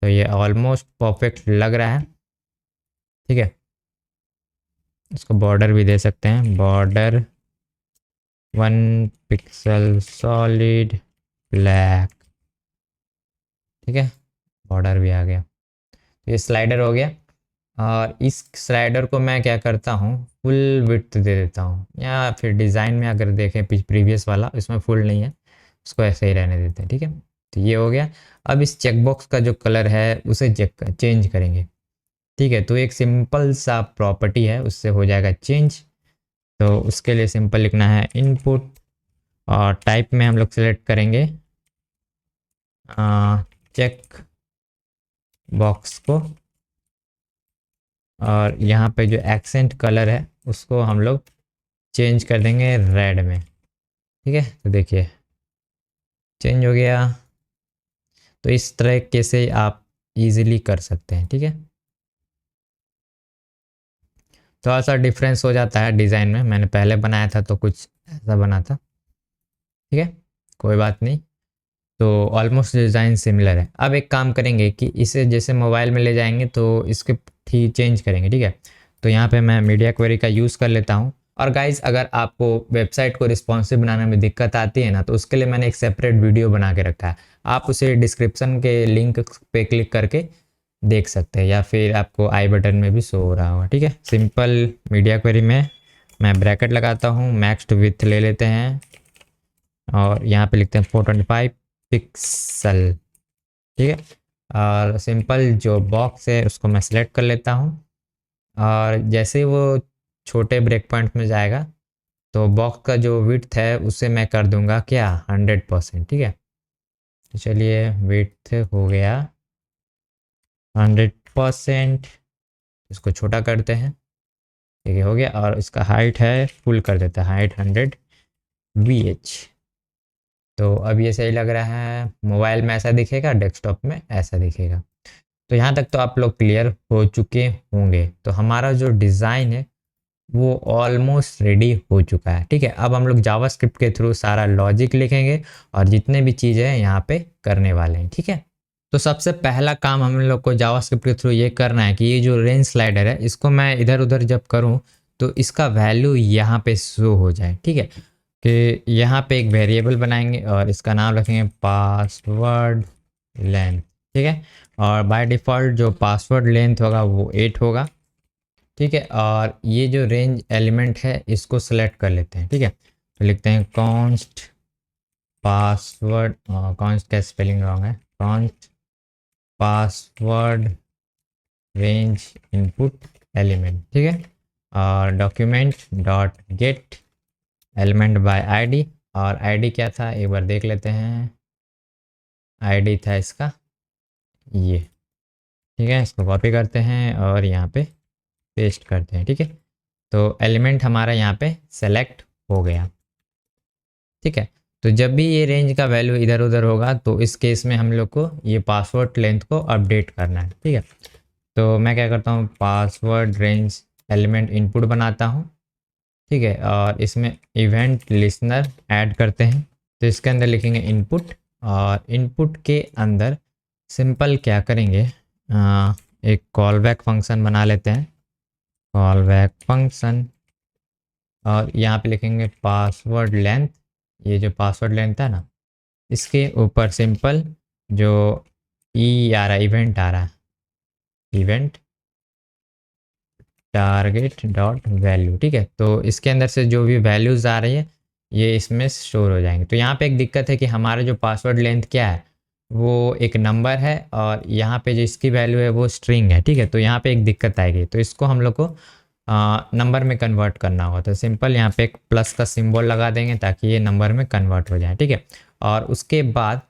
तो ये ऑलमोस्ट परफेक्ट लग रहा है, ठीक है। इसको बॉर्डर भी दे सकते हैं, बॉर्डर 1 पिक्सल सॉलिड ब्लैक, ठीक है। बॉर्डर भी आ गया। तो ये स्लाइडर हो गया। और इस स्लाइडर को मैं क्या करता हूँ, फुल विड्थ दे देता हूँ, या फिर डिज़ाइन में अगर देखें प्रीवियस वाला, इसमें फुल नहीं है, उसको ऐसे ही रहने देते हैं, ठीक है। तो ये हो गया। अब इस चेकबॉक्स का जो कलर है उसे चेंज करेंगे, ठीक है। तो एक सिंपल सा प्रॉपर्टी है, उससे हो जाएगा चेंज। तो उसके लिए सिंपल लिखना है इनपुट, और टाइप में हम लोग सेलेक्ट करेंगे चेक बॉक्स को, और यहाँ पे जो एक्सेंट कलर है उसको हम लोग चेंज कर देंगे रेड में, ठीक है। तो देखिए चेंज हो गया। तो इस तरीके से आप इजीली कर सकते हैं, ठीक है। थोड़ा सा डिफरेंस हो जाता है डिज़ाइन में, मैंने पहले बनाया था तो कुछ ऐसा बना था, ठीक है। कोई बात नहीं। तो ऑलमोस्ट डिज़ाइन सिमिलर है। अब एक काम करेंगे कि इसे जैसे मोबाइल में ले जाएंगे तो इसके ठीक चेंज करेंगे, ठीक है। तो यहाँ पे मैं मीडिया क्वेरी का यूज़ कर लेता हूँ। और गाइज अगर आपको वेबसाइट को रिस्पॉन्सिव बनाने में दिक्कत आती है ना, तो उसके लिए मैंने एक सेपरेट वीडियो बना के रखा है, आप उसे डिस्क्रिप्शन के लिंक पे क्लिक करके देख सकते हैं, या फिर आपको आई बटन में भी शो हो रहा होगा, ठीक है। सिंपल मीडिया क्वेरी में मैं ब्रैकेट लगाता हूँ, मैक्स टू विथ ले लेते हैं, और यहाँ पे लिखते हैं 425 पिक्सल, ठीक है। और सिंपल जो बॉक्स है उसको मैं सेलेक्ट कर लेता हूँ, और जैसे ही वो छोटे ब्रेक पॉइंट में जाएगा तो बॉक्स का जो विड्थ है उसे मैं कर दूंगा क्या 100%, ठीक है। तो चलिए विड्थ हो गया 100%, इसको छोटा करते हैं, ठीक है, हो गया। और इसका हाइट है फुल कर देते हैं, हाइट 100 VH। तो अब ये सही लग रहा है, मोबाइल में ऐसा दिखेगा, डेस्कटॉप में ऐसा दिखेगा। तो यहाँ तक तो आप लोग क्लियर हो चुके होंगे। तो हमारा जो डिज़ाइन है वो ऑलमोस्ट रेडी हो चुका है, ठीक है। अब हम लोग जावास्क्रिप्ट के थ्रू सारा लॉजिक लिखेंगे और जितने भी चीज़ें हैं यहाँ पे करने वाले हैं, ठीक है। तो सबसे पहला काम हम लोग को जावास्क्रिप्ट के थ्रू ये करना है कि ये जो रेंज स्लाइडर है इसको मैं इधर उधर जब करूँ तो इसका वैल्यू यहाँ पे शो हो जाए, ठीक है। कि यहाँ पे एक वेरिएबल बनाएंगे और इसका नाम रखेंगे पासवर्ड लेंथ, ठीक है। और बाय डिफ़ॉल्ट जो पासवर्ड लेंथ होगा वो 8 होगा, ठीक है। और ये जो रेंज एलिमेंट है इसको सेलेक्ट कर लेते हैं, ठीक है। तो लिखते हैं कॉन्स्ट पासवर्ड, कॉन्स्ट का स्पेलिंग रॉन्ग है, const password range input element, ठीक है। और document dot get element by ID, और आईडी क्या था एक बार देख लेते हैं, आईडी था इसका ये, ठीक है। इसको कॉपी करते हैं और यहाँ पे पेस्ट करते हैं, ठीक है। तो एलिमेंट हमारा यहाँ पे सेलेक्ट हो गया, ठीक है। तो जब भी ये रेंज का वैल्यू इधर उधर होगा तो इस केस में हम लोग को ये पासवर्ड लेंथ को अपडेट करना है, ठीक है। तो मैं क्या करता हूँ, पासवर्ड रेंज एलिमेंट इनपुट बनाता हूँ, ठीक है। और इसमें इवेंट लिसनर ऐड करते हैं। तो इसके अंदर लिखेंगे इनपुट, और इनपुट के अंदर सिंपल क्या करेंगे, एक कॉल बैक फंक्शन बना लेते हैं, कॉल बैक फंक्शन। और यहाँ पे लिखेंगे पासवर्ड लेंथ, ये जो पासवर्ड लेंथ है ना, इसके ऊपर सिंपल जो आ रहा है, इवेंट आ रहा है, इवेंट टारगेट डॉट वैल्यू, ठीक है। तो इसके अंदर से जो भी वैल्यूज़ आ रही है ये इसमें स्टोर हो जाएंगे। तो यहाँ पे एक दिक्कत है कि हमारा जो पासवर्ड लेंथ क्या है वो एक नंबर है, और यहाँ पे जो इसकी वैल्यू है वो स्ट्रिंग है, ठीक है। तो यहाँ पे एक दिक्कत आएगी, तो इसको हम लोग को नंबर में कन्वर्ट करना होगा। तो सिंपल यहाँ पे एक प्लस का सिंबल लगा देंगे ताकि ये नंबर में कन्वर्ट हो जाए, ठीक है। और उसके बाद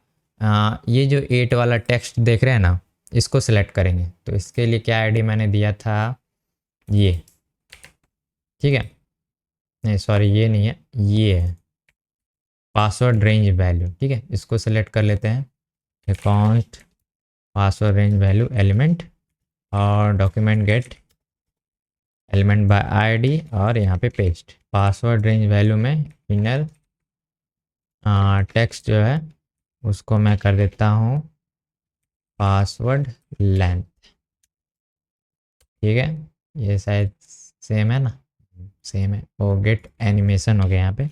ये जो 8 वाला टेक्स्ट देख रहे हैं ना, इसको सिलेक्ट करेंगे। तो इसके लिए क्या आईडी मैंने दिया था, ये, ठीक है। नहीं सॉरी, ये नहीं है, ये है पासवर्ड रेंज वैल्यू, ठीक है। इसको सेलेक्ट कर लेते हैं, const password range value element, और document get element by ID, और यहाँ पे पेस्ट पासवर्ड रेंज वैल्यू में इनर टेक्स्ट जो है उसको मैं कर देता हूँ पासवर्ड लेंथ, ठीक है। ये शायद सेम है ना, सेम है। और गेट एनिमेशन हो गया, यहाँ पे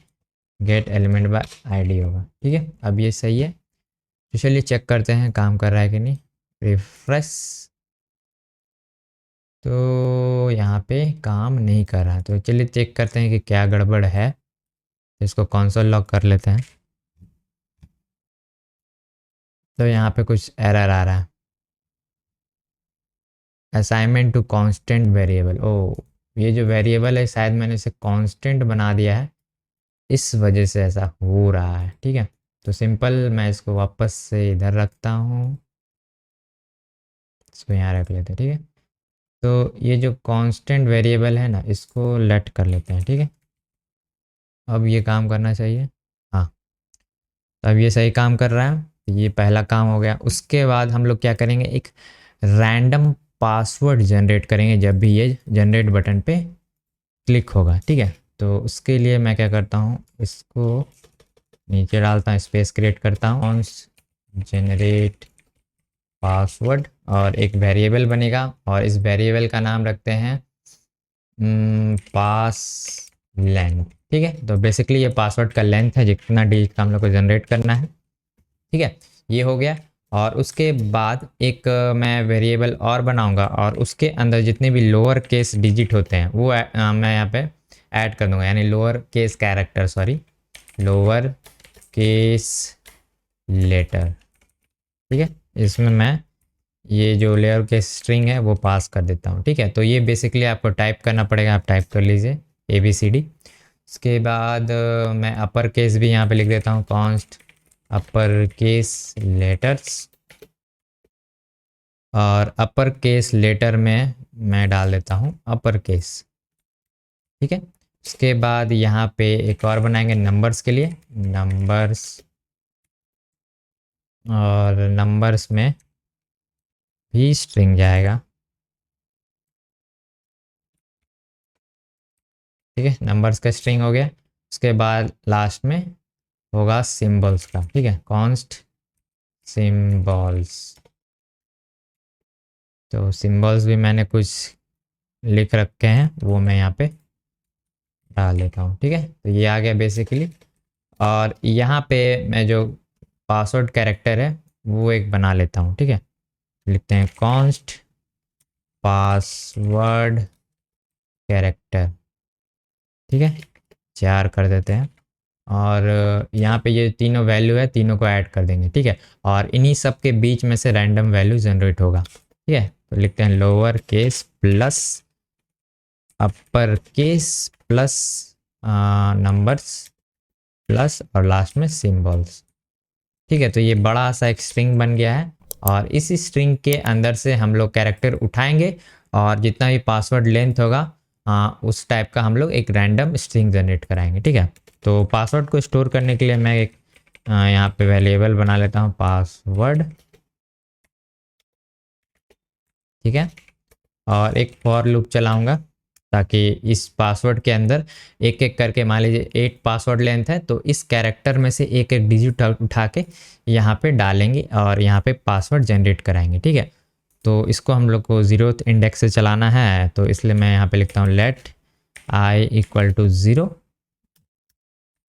गेट एलिमेंट बाय आईडी होगा, ठीक है। अब ये सही है। तो चलिए चेक करते हैं काम कर रहा है कि नहीं, रिफ्रेश। तो यहाँ पे काम नहीं कर रहा, तो चलिए चेक करते हैं कि क्या गड़बड़ है। इसको कंसोल लॉग कर लेते हैं। तो यहाँ पे कुछ एरर आ रहा है, असाइनमेंट टू कांस्टेंट वेरिएबल। ओ, ये जो वेरिएबल है शायद मैंने इसे कांस्टेंट बना दिया है, इस वजह से ऐसा हो रहा है, ठीक है। तो सिंपल मैं इसको वापस से इधर रखता हूँ, इसको यहाँ रख लेते हैं, ठीक है। तो ये जो कांस्टेंट वेरिएबल है ना, इसको लेट कर लेते हैं, ठीक है। अब ये काम करना चाहिए, हाँ। तो अब ये सही काम कर रहा है, तो ये पहला काम हो गया। उसके बाद हम लोग क्या करेंगे, एक रैंडम पासवर्ड जनरेट करेंगे जब भी ये जनरेट बटन पे क्लिक होगा, ठीक है। तो उसके लिए मैं क्या करता हूँ, इसको नीचे डालता हूँ, स्पेस क्रिएट करता हूँ, जनरेट पासवर्ड, और एक वेरिएबल बनेगा, और इस वेरिएबल का नाम रखते हैं पास लेंथ, ठीक है। तो बेसिकली ये पासवर्ड का लेंथ है, जितना डिजिट का हम लोग को जनरेट करना है, ठीक है। ये हो गया। और उसके बाद एक मैं वेरिएबल और बनाऊंगा, और उसके अंदर जितने भी लोअर केस डिजिट होते हैं वो मैं यहाँ पे ऐड कर दूंगा, यानी lower case character, sorry, lower case letter, ठीक है। इसमें मैं ये जो लेयर के स्ट्रिंग है वो पास कर देता हूँ, ठीक है। तो ये बेसिकली आपको टाइप करना पड़ेगा, आप टाइप कर लीजिए ABCD। उसके बाद मैं अपर केस भी यहाँ पे लिख देता हूँ, कॉन्स्ट अपर केस लेटर्स, और अपर केस लेटर में मैं डाल देता हूँ अपर केस, ठीक है। उसके बाद यहाँ पे एक और बनाएंगे नंबर्स के लिए, नंबर्स, और नंबर्स में भी स्ट्रिंग जाएगा, ठीक है। नंबर्स का स्ट्रिंग हो गया। उसके बाद लास्ट में होगा सिंबल्स का, ठीक है, कॉन्स्ट सिंबल्स। तो सिंबल्स भी मैंने कुछ लिख रखे हैं, वो मैं यहाँ पे डाल देता हूँ, ठीक है। तो ये आ गया बेसिकली। और यहाँ पे मैं जो पासवर्ड कैरेक्टर है वो एक बना लेता हूँ, ठीक है। लिखते हैं कॉन्स्ट पासवर्ड कैरेक्टर, ठीक है, 4 कर देते हैं। और यहाँ पे ये तीनों वैल्यू है, तीनों को ऐड कर देंगे, ठीक है। और इन्हीं सब के बीच में से रैंडम वैल्यू जनरेट होगा, ठीक है। तो लिखते हैं lower case plus upper case plus numbers plus और लास्ट में सिंबल्स, ठीक है। तो ये बड़ा सा एक स्ट्रिंग बन गया है। और इस स्ट्रिंग के अंदर से हम लोग कैरेक्टर उठाएंगे और जितना भी पासवर्ड लेंथ होगा उस टाइप का हम लोग एक रैंडम स्ट्रिंग जनरेट कराएंगे। ठीक है, तो पासवर्ड को स्टोर करने के लिए मैं एक यहाँ पे वेरिएबल बना लेता हूँ पासवर्ड। ठीक है, और एक फॉर लूप चलाऊंगा ताकि इस पासवर्ड के अंदर एक एक करके, मान लीजिए 8 पासवर्ड लेंथ है तो इस कैरेक्टर में से एक एक डिजिट उठा के यहाँ पे डालेंगे और यहाँ पे पासवर्ड जनरेट कराएंगे। ठीक है, तो इसको हम लोग को 0th इंडेक्स से चलाना है, तो इसलिए मैं यहाँ पे लिखता हूँ लेट आई इक्वल टू 0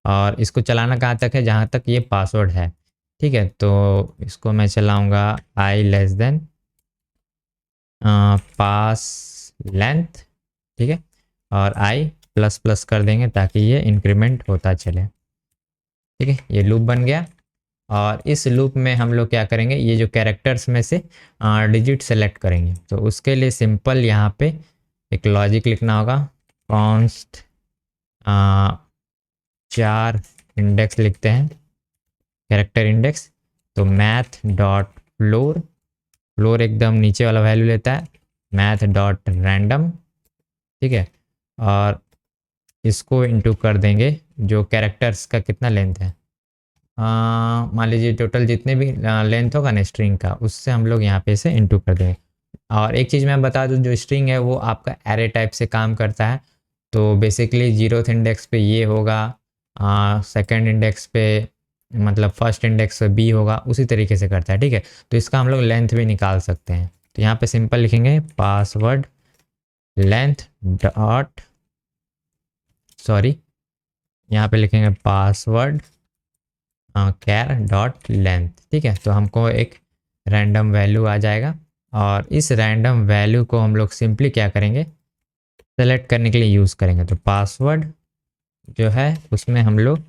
और इसको चलाना कहाँ तक है, जहाँ तक ये पासवर्ड है। ठीक है, तो इसको मैं चलाऊँगा आई लेस देन पास लेंथ। ठीक है, और आई प्लस प्लस कर देंगे ताकि ये इंक्रीमेंट होता चले। ठीक है, ये लूप बन गया और इस लूप में हम लोग क्या करेंगे, ये जो कैरेक्टर्स में से डिजिट सेलेक्ट करेंगे। तो उसके लिए सिंपल यहाँ पे एक लॉजिक लिखना होगा, कॉन्स्ट 4 इंडेक्स लिखते हैं, कैरेक्टर इंडेक्स। तो मैथ डॉट फ्लोर, फ्लोर एकदम नीचे वाला वैल्यू लेता है, मैथ डॉट रैंडम। ठीक है, और इसको इंटू कर देंगे जो कैरेक्टर्स का कितना लेंथ है, मान लीजिए टोटल जितने भी लेंथ होगा ना स्ट्रिंग का, उससे हम लोग यहाँ पे से इंटू कर देंगे। और एक चीज़ मैं बता दूँ, जो स्ट्रिंग है वो आपका एरे टाइप से काम करता है। तो बेसिकली 0th इंडेक्स पे ये होगा, सेकंड इंडेक्स पे मतलब फर्स्ट इंडेक्स पे बी होगा, उसी तरीके से करता है। ठीक है, तो इसका हम लोग लेंथ भी निकाल सकते हैं। तो यहाँ पे सिंपल लिखेंगे पासवर्ड लेंथ डॉट, सॉरी यहाँ पे लिखेंगे पासवर्ड कैर डॉट लेंथ। ठीक है, तो हमको एक रैंडम वैल्यू आ जाएगा और इस रैंडम वैल्यू को हम लोग सिंपली क्या करेंगे, सेलेक्ट करने के लिए यूज़ करेंगे। तो पासवर्ड जो है उसमें हम लोग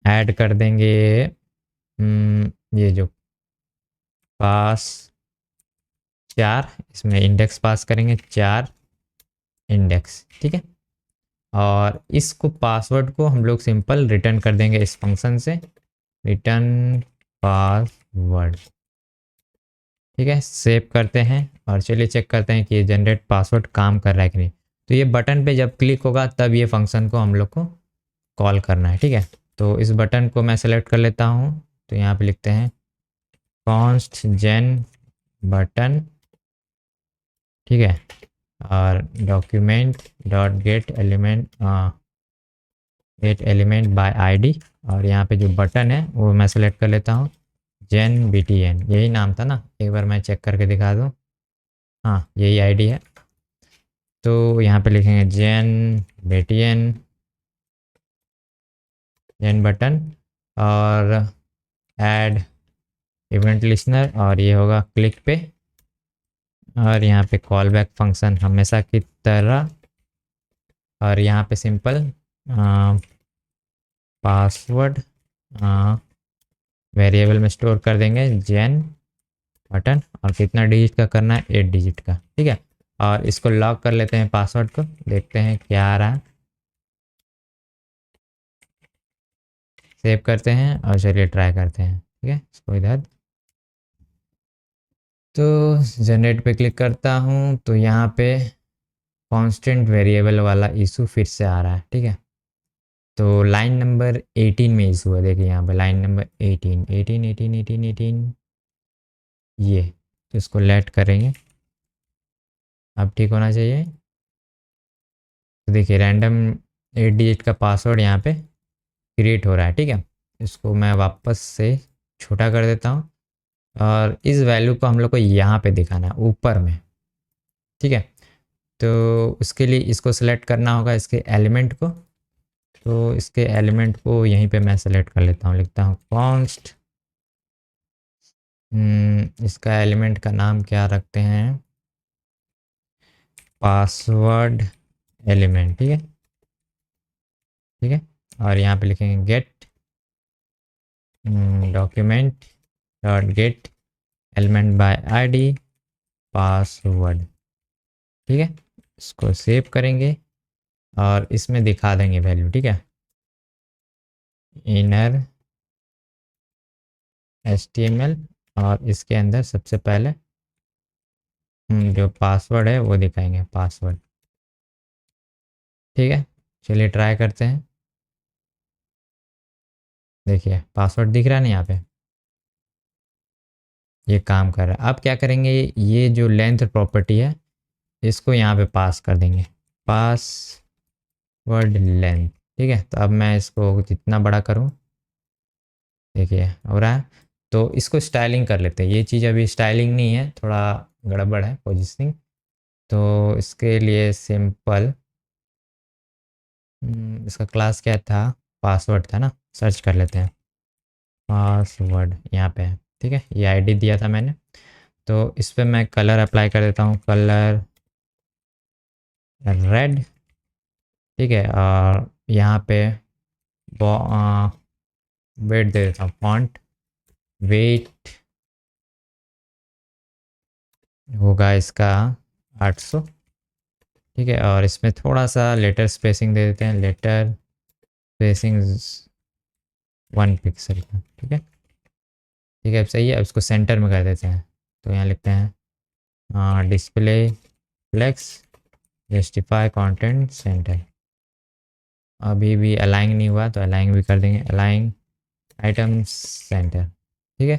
ऐड कर देंगे ये जो पास 4, इसमें इंडेक्स पास करेंगे 4 इंडेक्स। ठीक है, और इसको पासवर्ड को हम लोग सिंपल रिटर्न कर देंगे इस फंक्शन से, रिटर्न पासवर्ड। ठीक है, सेव करते हैं और चलिए चेक करते हैं कि ये जनरेट पासवर्ड काम कर रहा है कि नहीं। तो ये बटन पे जब क्लिक होगा तब ये फंक्शन को हम लोग को कॉल करना है। ठीक है, तो इस बटन को मैं सेलेक्ट कर लेता हूँ। तो यहाँ पे लिखते हैं कॉन्स्ट जेन बटन। ठीक है, और document dot get element by ID, और यहाँ पे जो बटन है वो मैं सेलेक्ट कर लेता हूँ जेन BTN, यही नाम था ना, एक बार मैं चेक करके दिखा दूँ। हाँ, यही आईडी है। तो यहाँ पे लिखेंगे जेन बटन और ऐड इवेंट लिस्नर, और ये होगा क्लिक पे, और यहाँ पे कॉल बैक फंक्शन हमेशा की तरह, और यहाँ पे सिंपल पासवर्ड वेरिएबल में स्टोर कर देंगे जेन बटन, और कितना डिजिट का करना है, 8 डिजिट का। ठीक है, और इसको लॉक कर लेते हैं पासवर्ड को, देखते हैं क्या आ रहा है। सेव करते हैं और चलिए ट्राई करते हैं। ठीक है, इसको इधर, तो जनरेट पे क्लिक करता हूँ तो यहाँ पे कांस्टेंट वेरिएबल वाला इशू फिर से आ रहा है। ठीक है, तो लाइन नंबर 18 में इशू है, देखिए यहाँ पे लाइन नंबर 18 ये, तो इसको लेट करेंगे, अब ठीक होना चाहिए। तो देखिए रैंडम 8 डिजिट का पासवर्ड यहाँ पे क्रिएट हो रहा है। ठीक है, इसको मैं वापस से छोटा कर देता हूँ और इस वैल्यू को हम लोग को यहाँ पे दिखाना है ऊपर में। ठीक है, तो उसके लिए इसको सेलेक्ट करना होगा, इसके एलिमेंट को। तो इसके एलिमेंट को यहीं पे मैं सेलेक्ट कर लेता हूँ, लिखता हूँ कॉन्स्ट, इसका एलिमेंट का नाम क्या रखते हैं, पासवर्ड एलिमेंट। ठीक है, ठीक है, और यहाँ पे लिखेंगे gate document dot get element by ID password. ठीक है, इसको सेव करेंगे और इसमें दिखा देंगे वैल्यू। ठीक है, इनर HTML और इसके अंदर सबसे पहले जो पासवर्ड है वो दिखाएंगे, पासवर्ड। ठीक है, चलिए ट्राई करते हैं। देखिए पासवर्ड दिख रहा है ना यहाँ पे, ये काम कर रहा है। अब क्या करेंगे, ये जो लेंथ प्रॉपर्टी है इसको यहाँ पे पास कर देंगे, पासवर्ड लेंथ। ठीक है, तो अब मैं इसको जितना बड़ा करूँ, देखिए हो रहा है। तो इसको स्टाइलिंग कर लेते हैं, ये चीज़ अभी स्टाइलिंग नहीं है, थोड़ा गड़बड़ है पोजिशनिंग। तो इसके लिए सिंपल, इसका क्लास क्या था, पासवर्ड था ना, सर्च कर लेते हैं। पासवर्ड यहाँ पे है, ठीक है, ये आईडी दिया था मैंने। तो इस पर मैं कलर अप्लाई कर देता हूँ, कलर रेड। ठीक है, और यहाँ पे वेट दे देता हूँ, फॉन्ट वेट होगा इसका 800। ठीक है, और इसमें थोड़ा सा लेटर स्पेसिंग दे देते हैं, लेटर स्पेसिंग 1 पिक्सल का। ठीक है, ठीक है, अब सही है। अब इसको सेंटर में कर देते हैं, तो यहाँ लिखते हैं display flex justify content center. अभी भी अलाइन नहीं हुआ तो अलाइन भी कर देंगे, अलाइन आइटम सेंटर। ठीक है,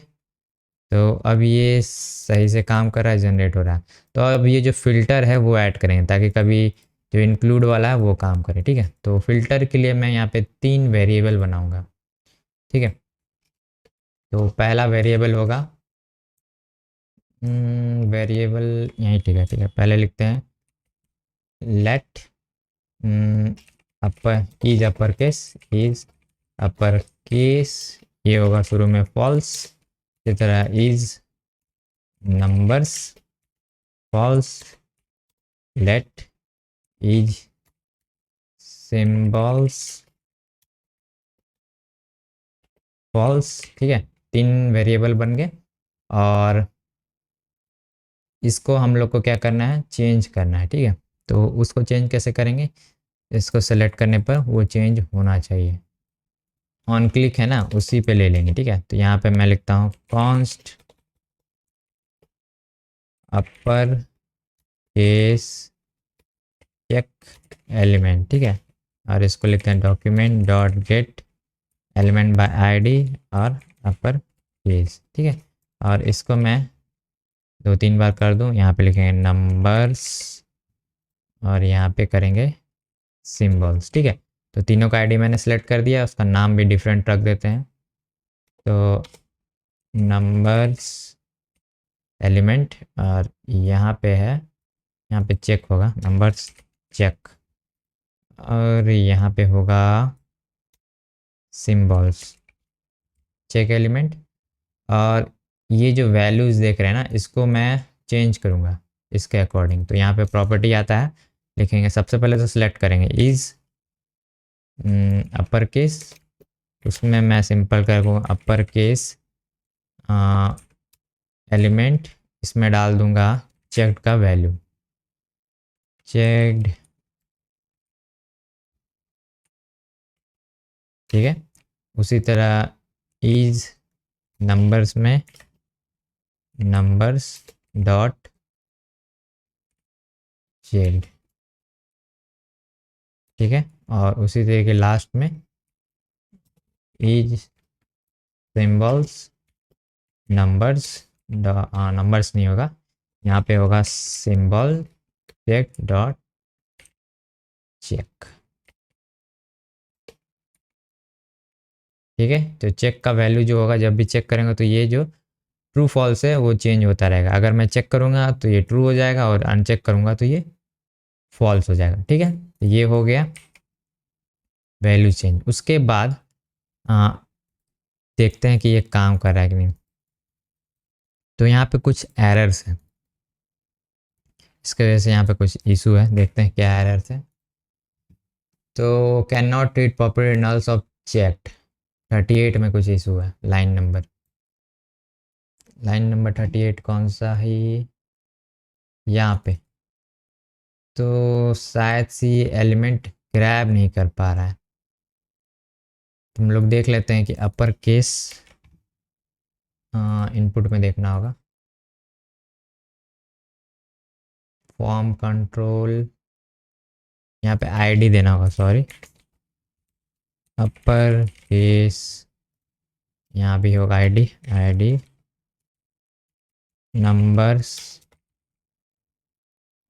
तो अब ये सही से काम कर रहा है, जनरेट हो रहा है। तो अब ये जो फ़िल्टर है वो ऐड करेंगे ताकि कभी जो इंक्लूड वाला है वो काम करे। ठीक है, तो फिल्टर के लिए मैं यहाँ पे 3 वेरिएबल बनाऊंगा। ठीक है, तो पहला वेरिएबल होगा, वेरिएबल यहीं, ठीक है, ठीक है, पहले लिखते हैं let upper is upper case, is upper case, ये होगा शुरू में फॉल्स। इसी तरह is numbers false, let is symbols false. ठीक है, 3 वेरिएबल बन गए। और इसको हम लोग को क्या करना है, चेंज करना है। ठीक है, तो उसको चेंज कैसे करेंगे, इसको सेलेक्ट करने पर वो चेंज होना चाहिए, ऑन क्लिक है ना उसी पे ले लेंगे। ठीक है, तो यहाँ पे मैं लिखता हूँ const upper case check element. ठीक है, और इसको लिखते हैं document dot get element by ID और अपर केस। ठीक है, और इसको मैं 2-3 बार कर दूँ, यहाँ पे लिखेंगे नंबर्स और यहाँ पे करेंगे सिम्बल्स। ठीक है, तो तीनों का आईडी मैंने सेलेक्ट कर दिया, उसका नाम भी डिफरेंट रख देते हैं। तो नंबर्स एलिमेंट, और यहाँ पे है, यहाँ पे चेक होगा, नंबर्स चेक, और यहाँ पे होगा सिम्बल्स चेक एलिमेंट। और ये जो वैल्यूज़ देख रहे हैं ना, इसको मैं चेंज करूँगा इसके अकॉर्डिंग। तो यहाँ पे प्रॉपर्टी आता है, लिखेंगे सबसे पहले तो सिलेक्ट करेंगे इज़ अपर केस, उसमें मैं सिंपल कर दूँगा अपर केस एलिमेंट, इसमें डाल दूँगा चेक्ड का वैल्यू, चेक्ड। ठीक है, उसी तरह इज़ नंबर्स में नंबर्स डॉट चेक्ड। ठीक है, और उसी तरह के लास्ट में इज सिंबल्स नंबर्स, नंबर्स नहीं होगा, यहाँ पे होगा सिंबल चेक डॉट चेक। ठीक है, तो चेक का वैल्यू जो होगा, जब भी चेक करेंगे तो ये जो ट्रू फॉल्स है वो चेंज होता रहेगा। अगर मैं चेक करूँगा तो ये ट्रू हो जाएगा और अनचेक करूँगा तो ये फॉल्स हो जाएगा। ठीक है, तो ये हो गया वैल्यू चेंज। उसके बाद देखते हैं कि ये काम कर रहा है कि नहीं। तो यहाँ पे कुछ एरर्स हैं, इसके वजह से यहाँ पे कुछ इशू है, देखते हैं क्या एरर्स है। तो can not read properly nulls of checked 38 में कुछ इशू है, लाइन नंबर 38 कौन सा है, यहाँ पे। तो शायद सी एलिमेंट ग्रैब नहीं कर पा रहा है। तुम लोग देख लेते हैं कि अपर केस इनपुट में देखना होगा, फॉर्म कंट्रोल, यहाँ पे आईडी देना होगा, सॉरी, अपर केस, यहाँ भी होगा आईडी, आईडी नंबर्स,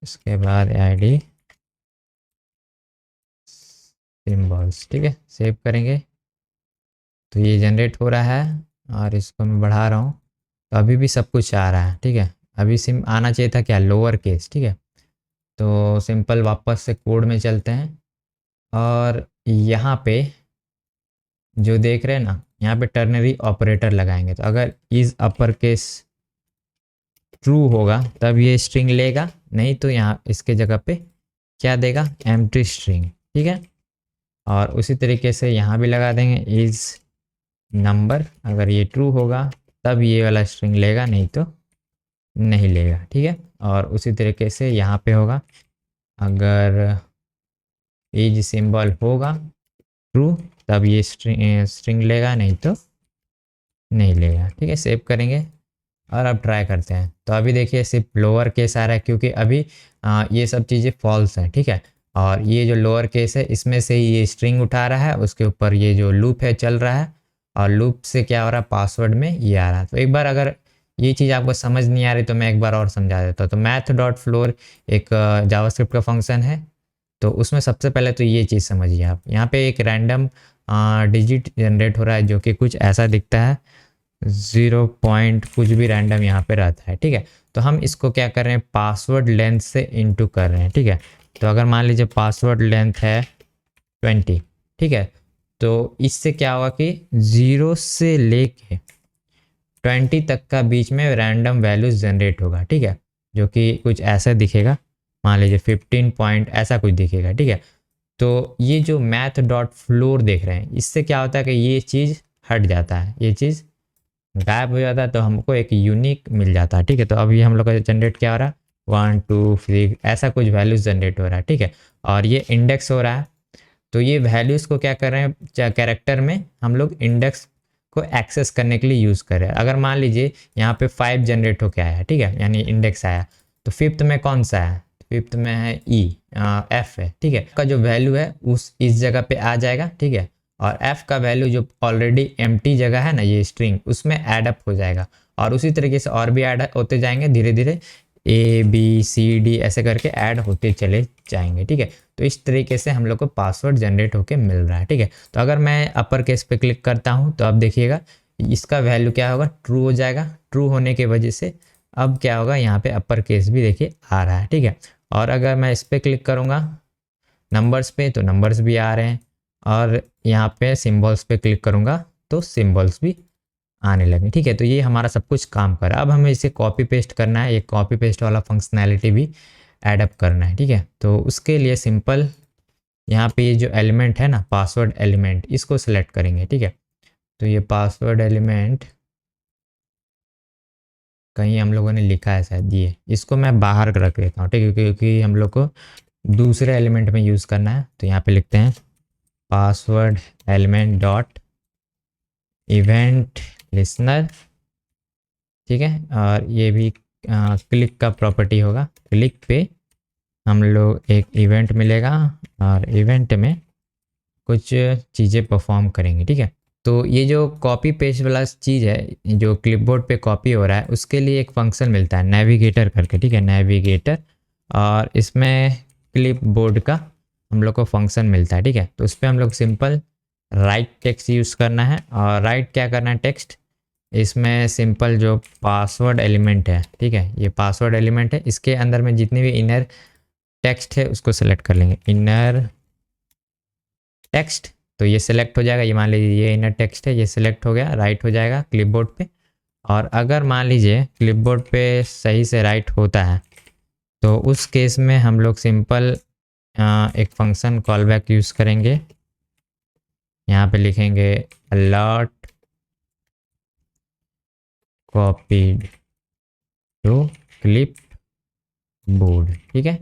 इसके बाद आईडी सिंबल्स। ठीक है, सेव करेंगे तो ये जनरेट हो रहा है और इसको मैं बढ़ा रहा हूँ तो अभी भी सब कुछ आ रहा है। ठीक है, अभी सिम आना चाहिए था क्या, लोअर केस। ठीक है, तो सिंपल वापस से कोड में चलते हैं और यहाँ पे जो देख रहे हैं ना, यहाँ पे टर्नरी ऑपरेटर लगाएंगे। तो अगर इज अपर केस ट्रू होगा तब ये स्ट्रिंग लेगा, नहीं तो यहाँ इसके जगह पे क्या देगा, एम्प्टी स्ट्रिंग। ठीक है, और उसी तरीके से यहाँ भी लगा देंगे इज नंबर, अगर ये ट्रू होगा तब ये वाला स्ट्रिंग लेगा, नहीं तो नहीं लेगा। ठीक है, और उसी तरीके से यहाँ पे होगा, अगर इज सिंबल होगा ट्रू तब ये स्ट्रिंग लेगा, नहीं तो नहीं लेगा। ठीक है, सेव करेंगे और अब ट्राई करते हैं। तो अभी देखिए सिर्फ लोअर केस आ रहा है क्योंकि अभी ये सब चीज़ें फॉल्स हैं। ठीक है, और ये जो लोअर केस है इसमें से ये स्ट्रिंग उठा रहा है, उसके ऊपर ये जो लूप है चल रहा है और लूप से क्या हो रहा है, पासवर्ड में ये आ रहा है। तो एक बार अगर ये चीज़ आपको समझ नहीं आ रही तो मैं एक बार और समझा देता हूँ। तो मैथ डॉट फ्लोर एक जावास्क्रिप्ट का फंक्शन है, तो उसमें सबसे पहले तो ये चीज़ समझिए आप, यहाँ पे एक रैंडम डिजिट जनरेट हो रहा है जो कि कुछ ऐसा दिखता है, 0 पॉइंट कुछ भी रैंडम यहाँ पे रहता है। ठीक है, तो हम इसको क्या कर रहे हैं, पासवर्ड लेंथ से इनटू कर रहे हैं। ठीक है, तो अगर मान लीजिए पासवर्ड लेंथ है 20, ठीक है, तो इससे क्या होगा कि 0 से लेके 20 तक का बीच में रैंडम वैल्यूज जनरेट होगा। ठीक है, जो कि कुछ ऐसा दिखेगा, मान लीजिए 15 पॉइंट ऐसा कुछ दिखेगा। ठीक है, तो ये जो मैथ डॉट फ्लोर देख रहे हैं, इससे क्या होता है कि ये चीज़ हट जाता है, ये चीज़ गायब हो जाता है, तो हमको एक यूनिक मिल जाता है। ठीक है, तो अभी हम लोग का जनरेट क्या हो रहा है, 1 2 3 ऐसा कुछ वैल्यूज़ जनरेट हो रहा है। ठीक है, और ये इंडेक्स हो रहा है, तो ये वैल्यूज़ को क्या कर रहे हैं, कैरेक्टर में हम लोग इंडेक्स को एक्सेस करने के लिए यूज़ कर रहे हैं। अगर मान लीजिए यहाँ पे 5 जनरेट होके आया, ठीक है, यानी इंडेक्स आया, तो फिफ्थ में कौन सा है, फिफ्थ में है ई, एफ है। ठीक है, का जो वैल्यू है उस इस जगह पे आ जाएगा। ठीक है, और एफ का वैल्यू जो ऑलरेडी एम्प्टी जगह है ना, ये स्ट्रिंग, उसमें एडअप हो जाएगा और उसी तरीके से और भी ऐड होते जाएंगे धीरे धीरे, ए बी सी डी ऐसे करके ऐड होते चले जाएंगे। ठीक है, तो इस तरीके से हम लोग को पासवर्ड जनरेट होके मिल रहा है। ठीक है, तो अगर मैं अपर केस पे क्लिक करता हूँ तो अब देखिएगा इसका वैल्यू क्या होगा, ट्रू हो जाएगा। ट्रू होने की वजह से अब क्या होगा, यहाँ पे अपर केस भी देखिए आ रहा है। ठीक है, और अगर मैं इस पर क्लिक करूँगा नंबर्स पे तो नंबर्स भी आ रहे हैं, और यहाँ पे सिंबल्स पे क्लिक करूँगा तो सिंबल्स भी आने लगे। ठीक है, तो ये हमारा सब कुछ काम कर रहा है। अब हमें इसे कॉपी पेस्ट करना है, ये कॉपी पेस्ट वाला फंक्शनैलिटी भी एडअप करना है। ठीक है, तो उसके लिए सिंपल यहाँ पे ये जो एलिमेंट है ना, पासवर्ड एलिमेंट, इसको सिलेक्ट करेंगे। ठीक है, तो ये पासवर्ड एलिमेंट कहीं हम लोगों ने लिखा है शायद, ये इसको मैं बाहर रख देता हूँ। ठीक है, क्योंकि हम लोग को दूसरे एलिमेंट में यूज़ करना है। तो यहाँ पे लिखते हैं password element dot event listener. ठीक है, और ये भी क्लिक का प्रॉपर्टी होगा, क्लिक पे हम लोग एक इवेंट मिलेगा और इवेंट में कुछ चीज़ें परफॉर्म करेंगे। ठीक है, तो ये जो कॉपी पेस्ट वाला चीज़ है जो क्लिपबोर्ड पे कॉपी हो रहा है, उसके लिए एक फंक्शन मिलता है नेविगेटर करके। ठीक है, नेविगेटर, और इसमें क्लिपबोर्ड का हम लोग को फंक्शन मिलता है। ठीक है, तो उस पर हम लोग सिंपल राइट टेक्स्ट यूज़ करना है, और राइट क्या करना है, टेक्स्ट, इसमें सिंपल जो पासवर्ड एलिमेंट है, ठीक है, ये पासवर्ड एलिमेंट है, इसके अंदर में जितनी भी इनर टेक्स्ट है उसको सेलेक्ट कर लेंगे, इनर टेक्स्ट। तो ये सिलेक्ट हो जाएगा, ये मान लीजिए ये इनर टेक्स्ट है, ये सिलेक्ट हो गया, राइट हो जाएगा क्लिपबोर्ड पे। और अगर मान लीजिए क्लिपबोर्ड पे सही से राइट होता है तो उस केस में हम लोग सिंपल एक फंक्शन कॉल बैक यूज़ करेंगे। यहाँ पे लिखेंगे alert copied to clipboard. ठीक है,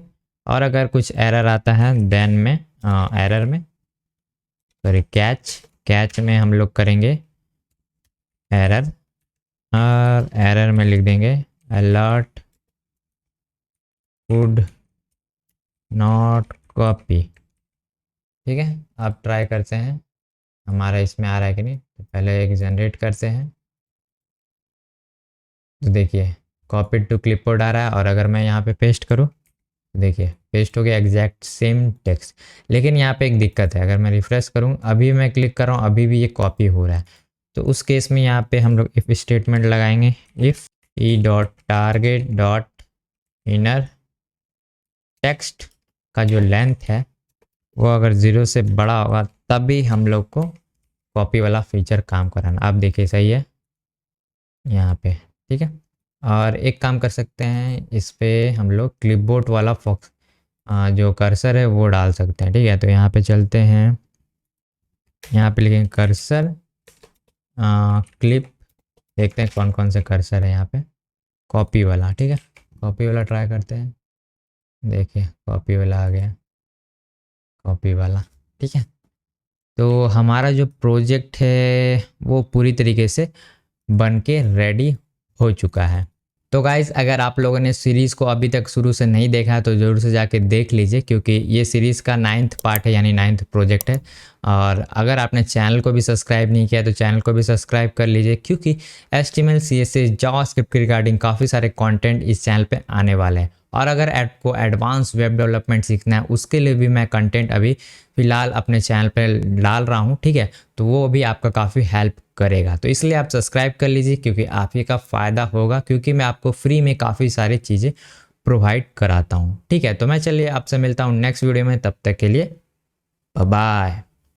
और अगर कुछ एरर आता है देन में एरर में सॉरी कैच में हम लोग करेंगे एरर और एरर में लिख देंगे अलर्ट वुड नॉट कॉपी। ठीक है, अब ट्राई करते हैं हमारा इसमें आ रहा है कि नहीं। तो पहले एक जनरेट करते हैं, तो देखिए कॉपी टू क्लिपबोर्ड आ रहा है। और अगर मैं यहाँ पे पेस्ट करूँ तो देखिए पेस्ट हो गया एग्जैक्ट सेम टेक्स्ट। लेकिन यहाँ पे एक दिक्कत है, अगर मैं रिफ्रेश करूँ, अभी मैं क्लिक कर रहा हूँ, अभी भी ये कॉपी हो रहा है। तो उस केस में यहाँ पे हम लोग इफ़ स्टेटमेंट लगाएंगे, if E dot target dot inner text का जो लेंथ है वो अगर 0 से बड़ा होगा तभी हम लोग को कॉपी वाला फीचर काम कराना। आप देखिए सही है यहाँ पे, ठीक है। और एक काम कर सकते हैं, इस पे हम लोग क्लिपबोर्ड वाला फॉक्स जो कर्सर है वो डाल सकते हैं। ठीक है, तो यहाँ पे चलते हैं, यहाँ पे लिखेंगे कर्सर क्लिप, देखते हैं कौन कौन से कर्सर है यहाँ पे। कॉपी वाला, ठीक है, कॉपी वाला ट्राई करते हैं। देखिए कॉपी वाला आ गया, कॉपी वाला, ठीक है। तो हमारा जो प्रोजेक्ट है वो पूरी तरीके से बन के रेडी हो चुका है। तो गाइज़ अगर आप लोगों ने सीरीज़ को अभी तक शुरू से नहीं देखा है तो ज़रूर से जाके देख लीजिए, क्योंकि ये सीरीज़ का 9th पार्ट है, यानी 9th प्रोजेक्ट है। और अगर आपने चैनल को भी सब्सक्राइब नहीं किया तो चैनल को भी सब्सक्राइब कर लीजिए, क्योंकि HTML CSS जावास्क्रिप्ट के रिगार्डिंग काफ़ी सारे कंटेंट इस चैनल पे आने वाले हैं। और अगर आपको एडवांस वेब डेवलपमेंट सीखना है उसके लिए भी मैं कंटेंट अभी फ़िलहाल अपने चैनल पर डाल रहा हूँ, ठीक है। तो वो भी आपका काफ़ी हेल्प करेगा, तो इसलिए आप सब्सक्राइब कर लीजिए, क्योंकि आप ही का फ़ायदा होगा, क्योंकि मैं आपको फ्री में काफ़ी सारी चीज़ें प्रोवाइड कराता हूँ। ठीक है, तो मैं चलिए आपसे मिलता हूँ नेक्स्ट वीडियो में, तब तक के लिए बाय बाय।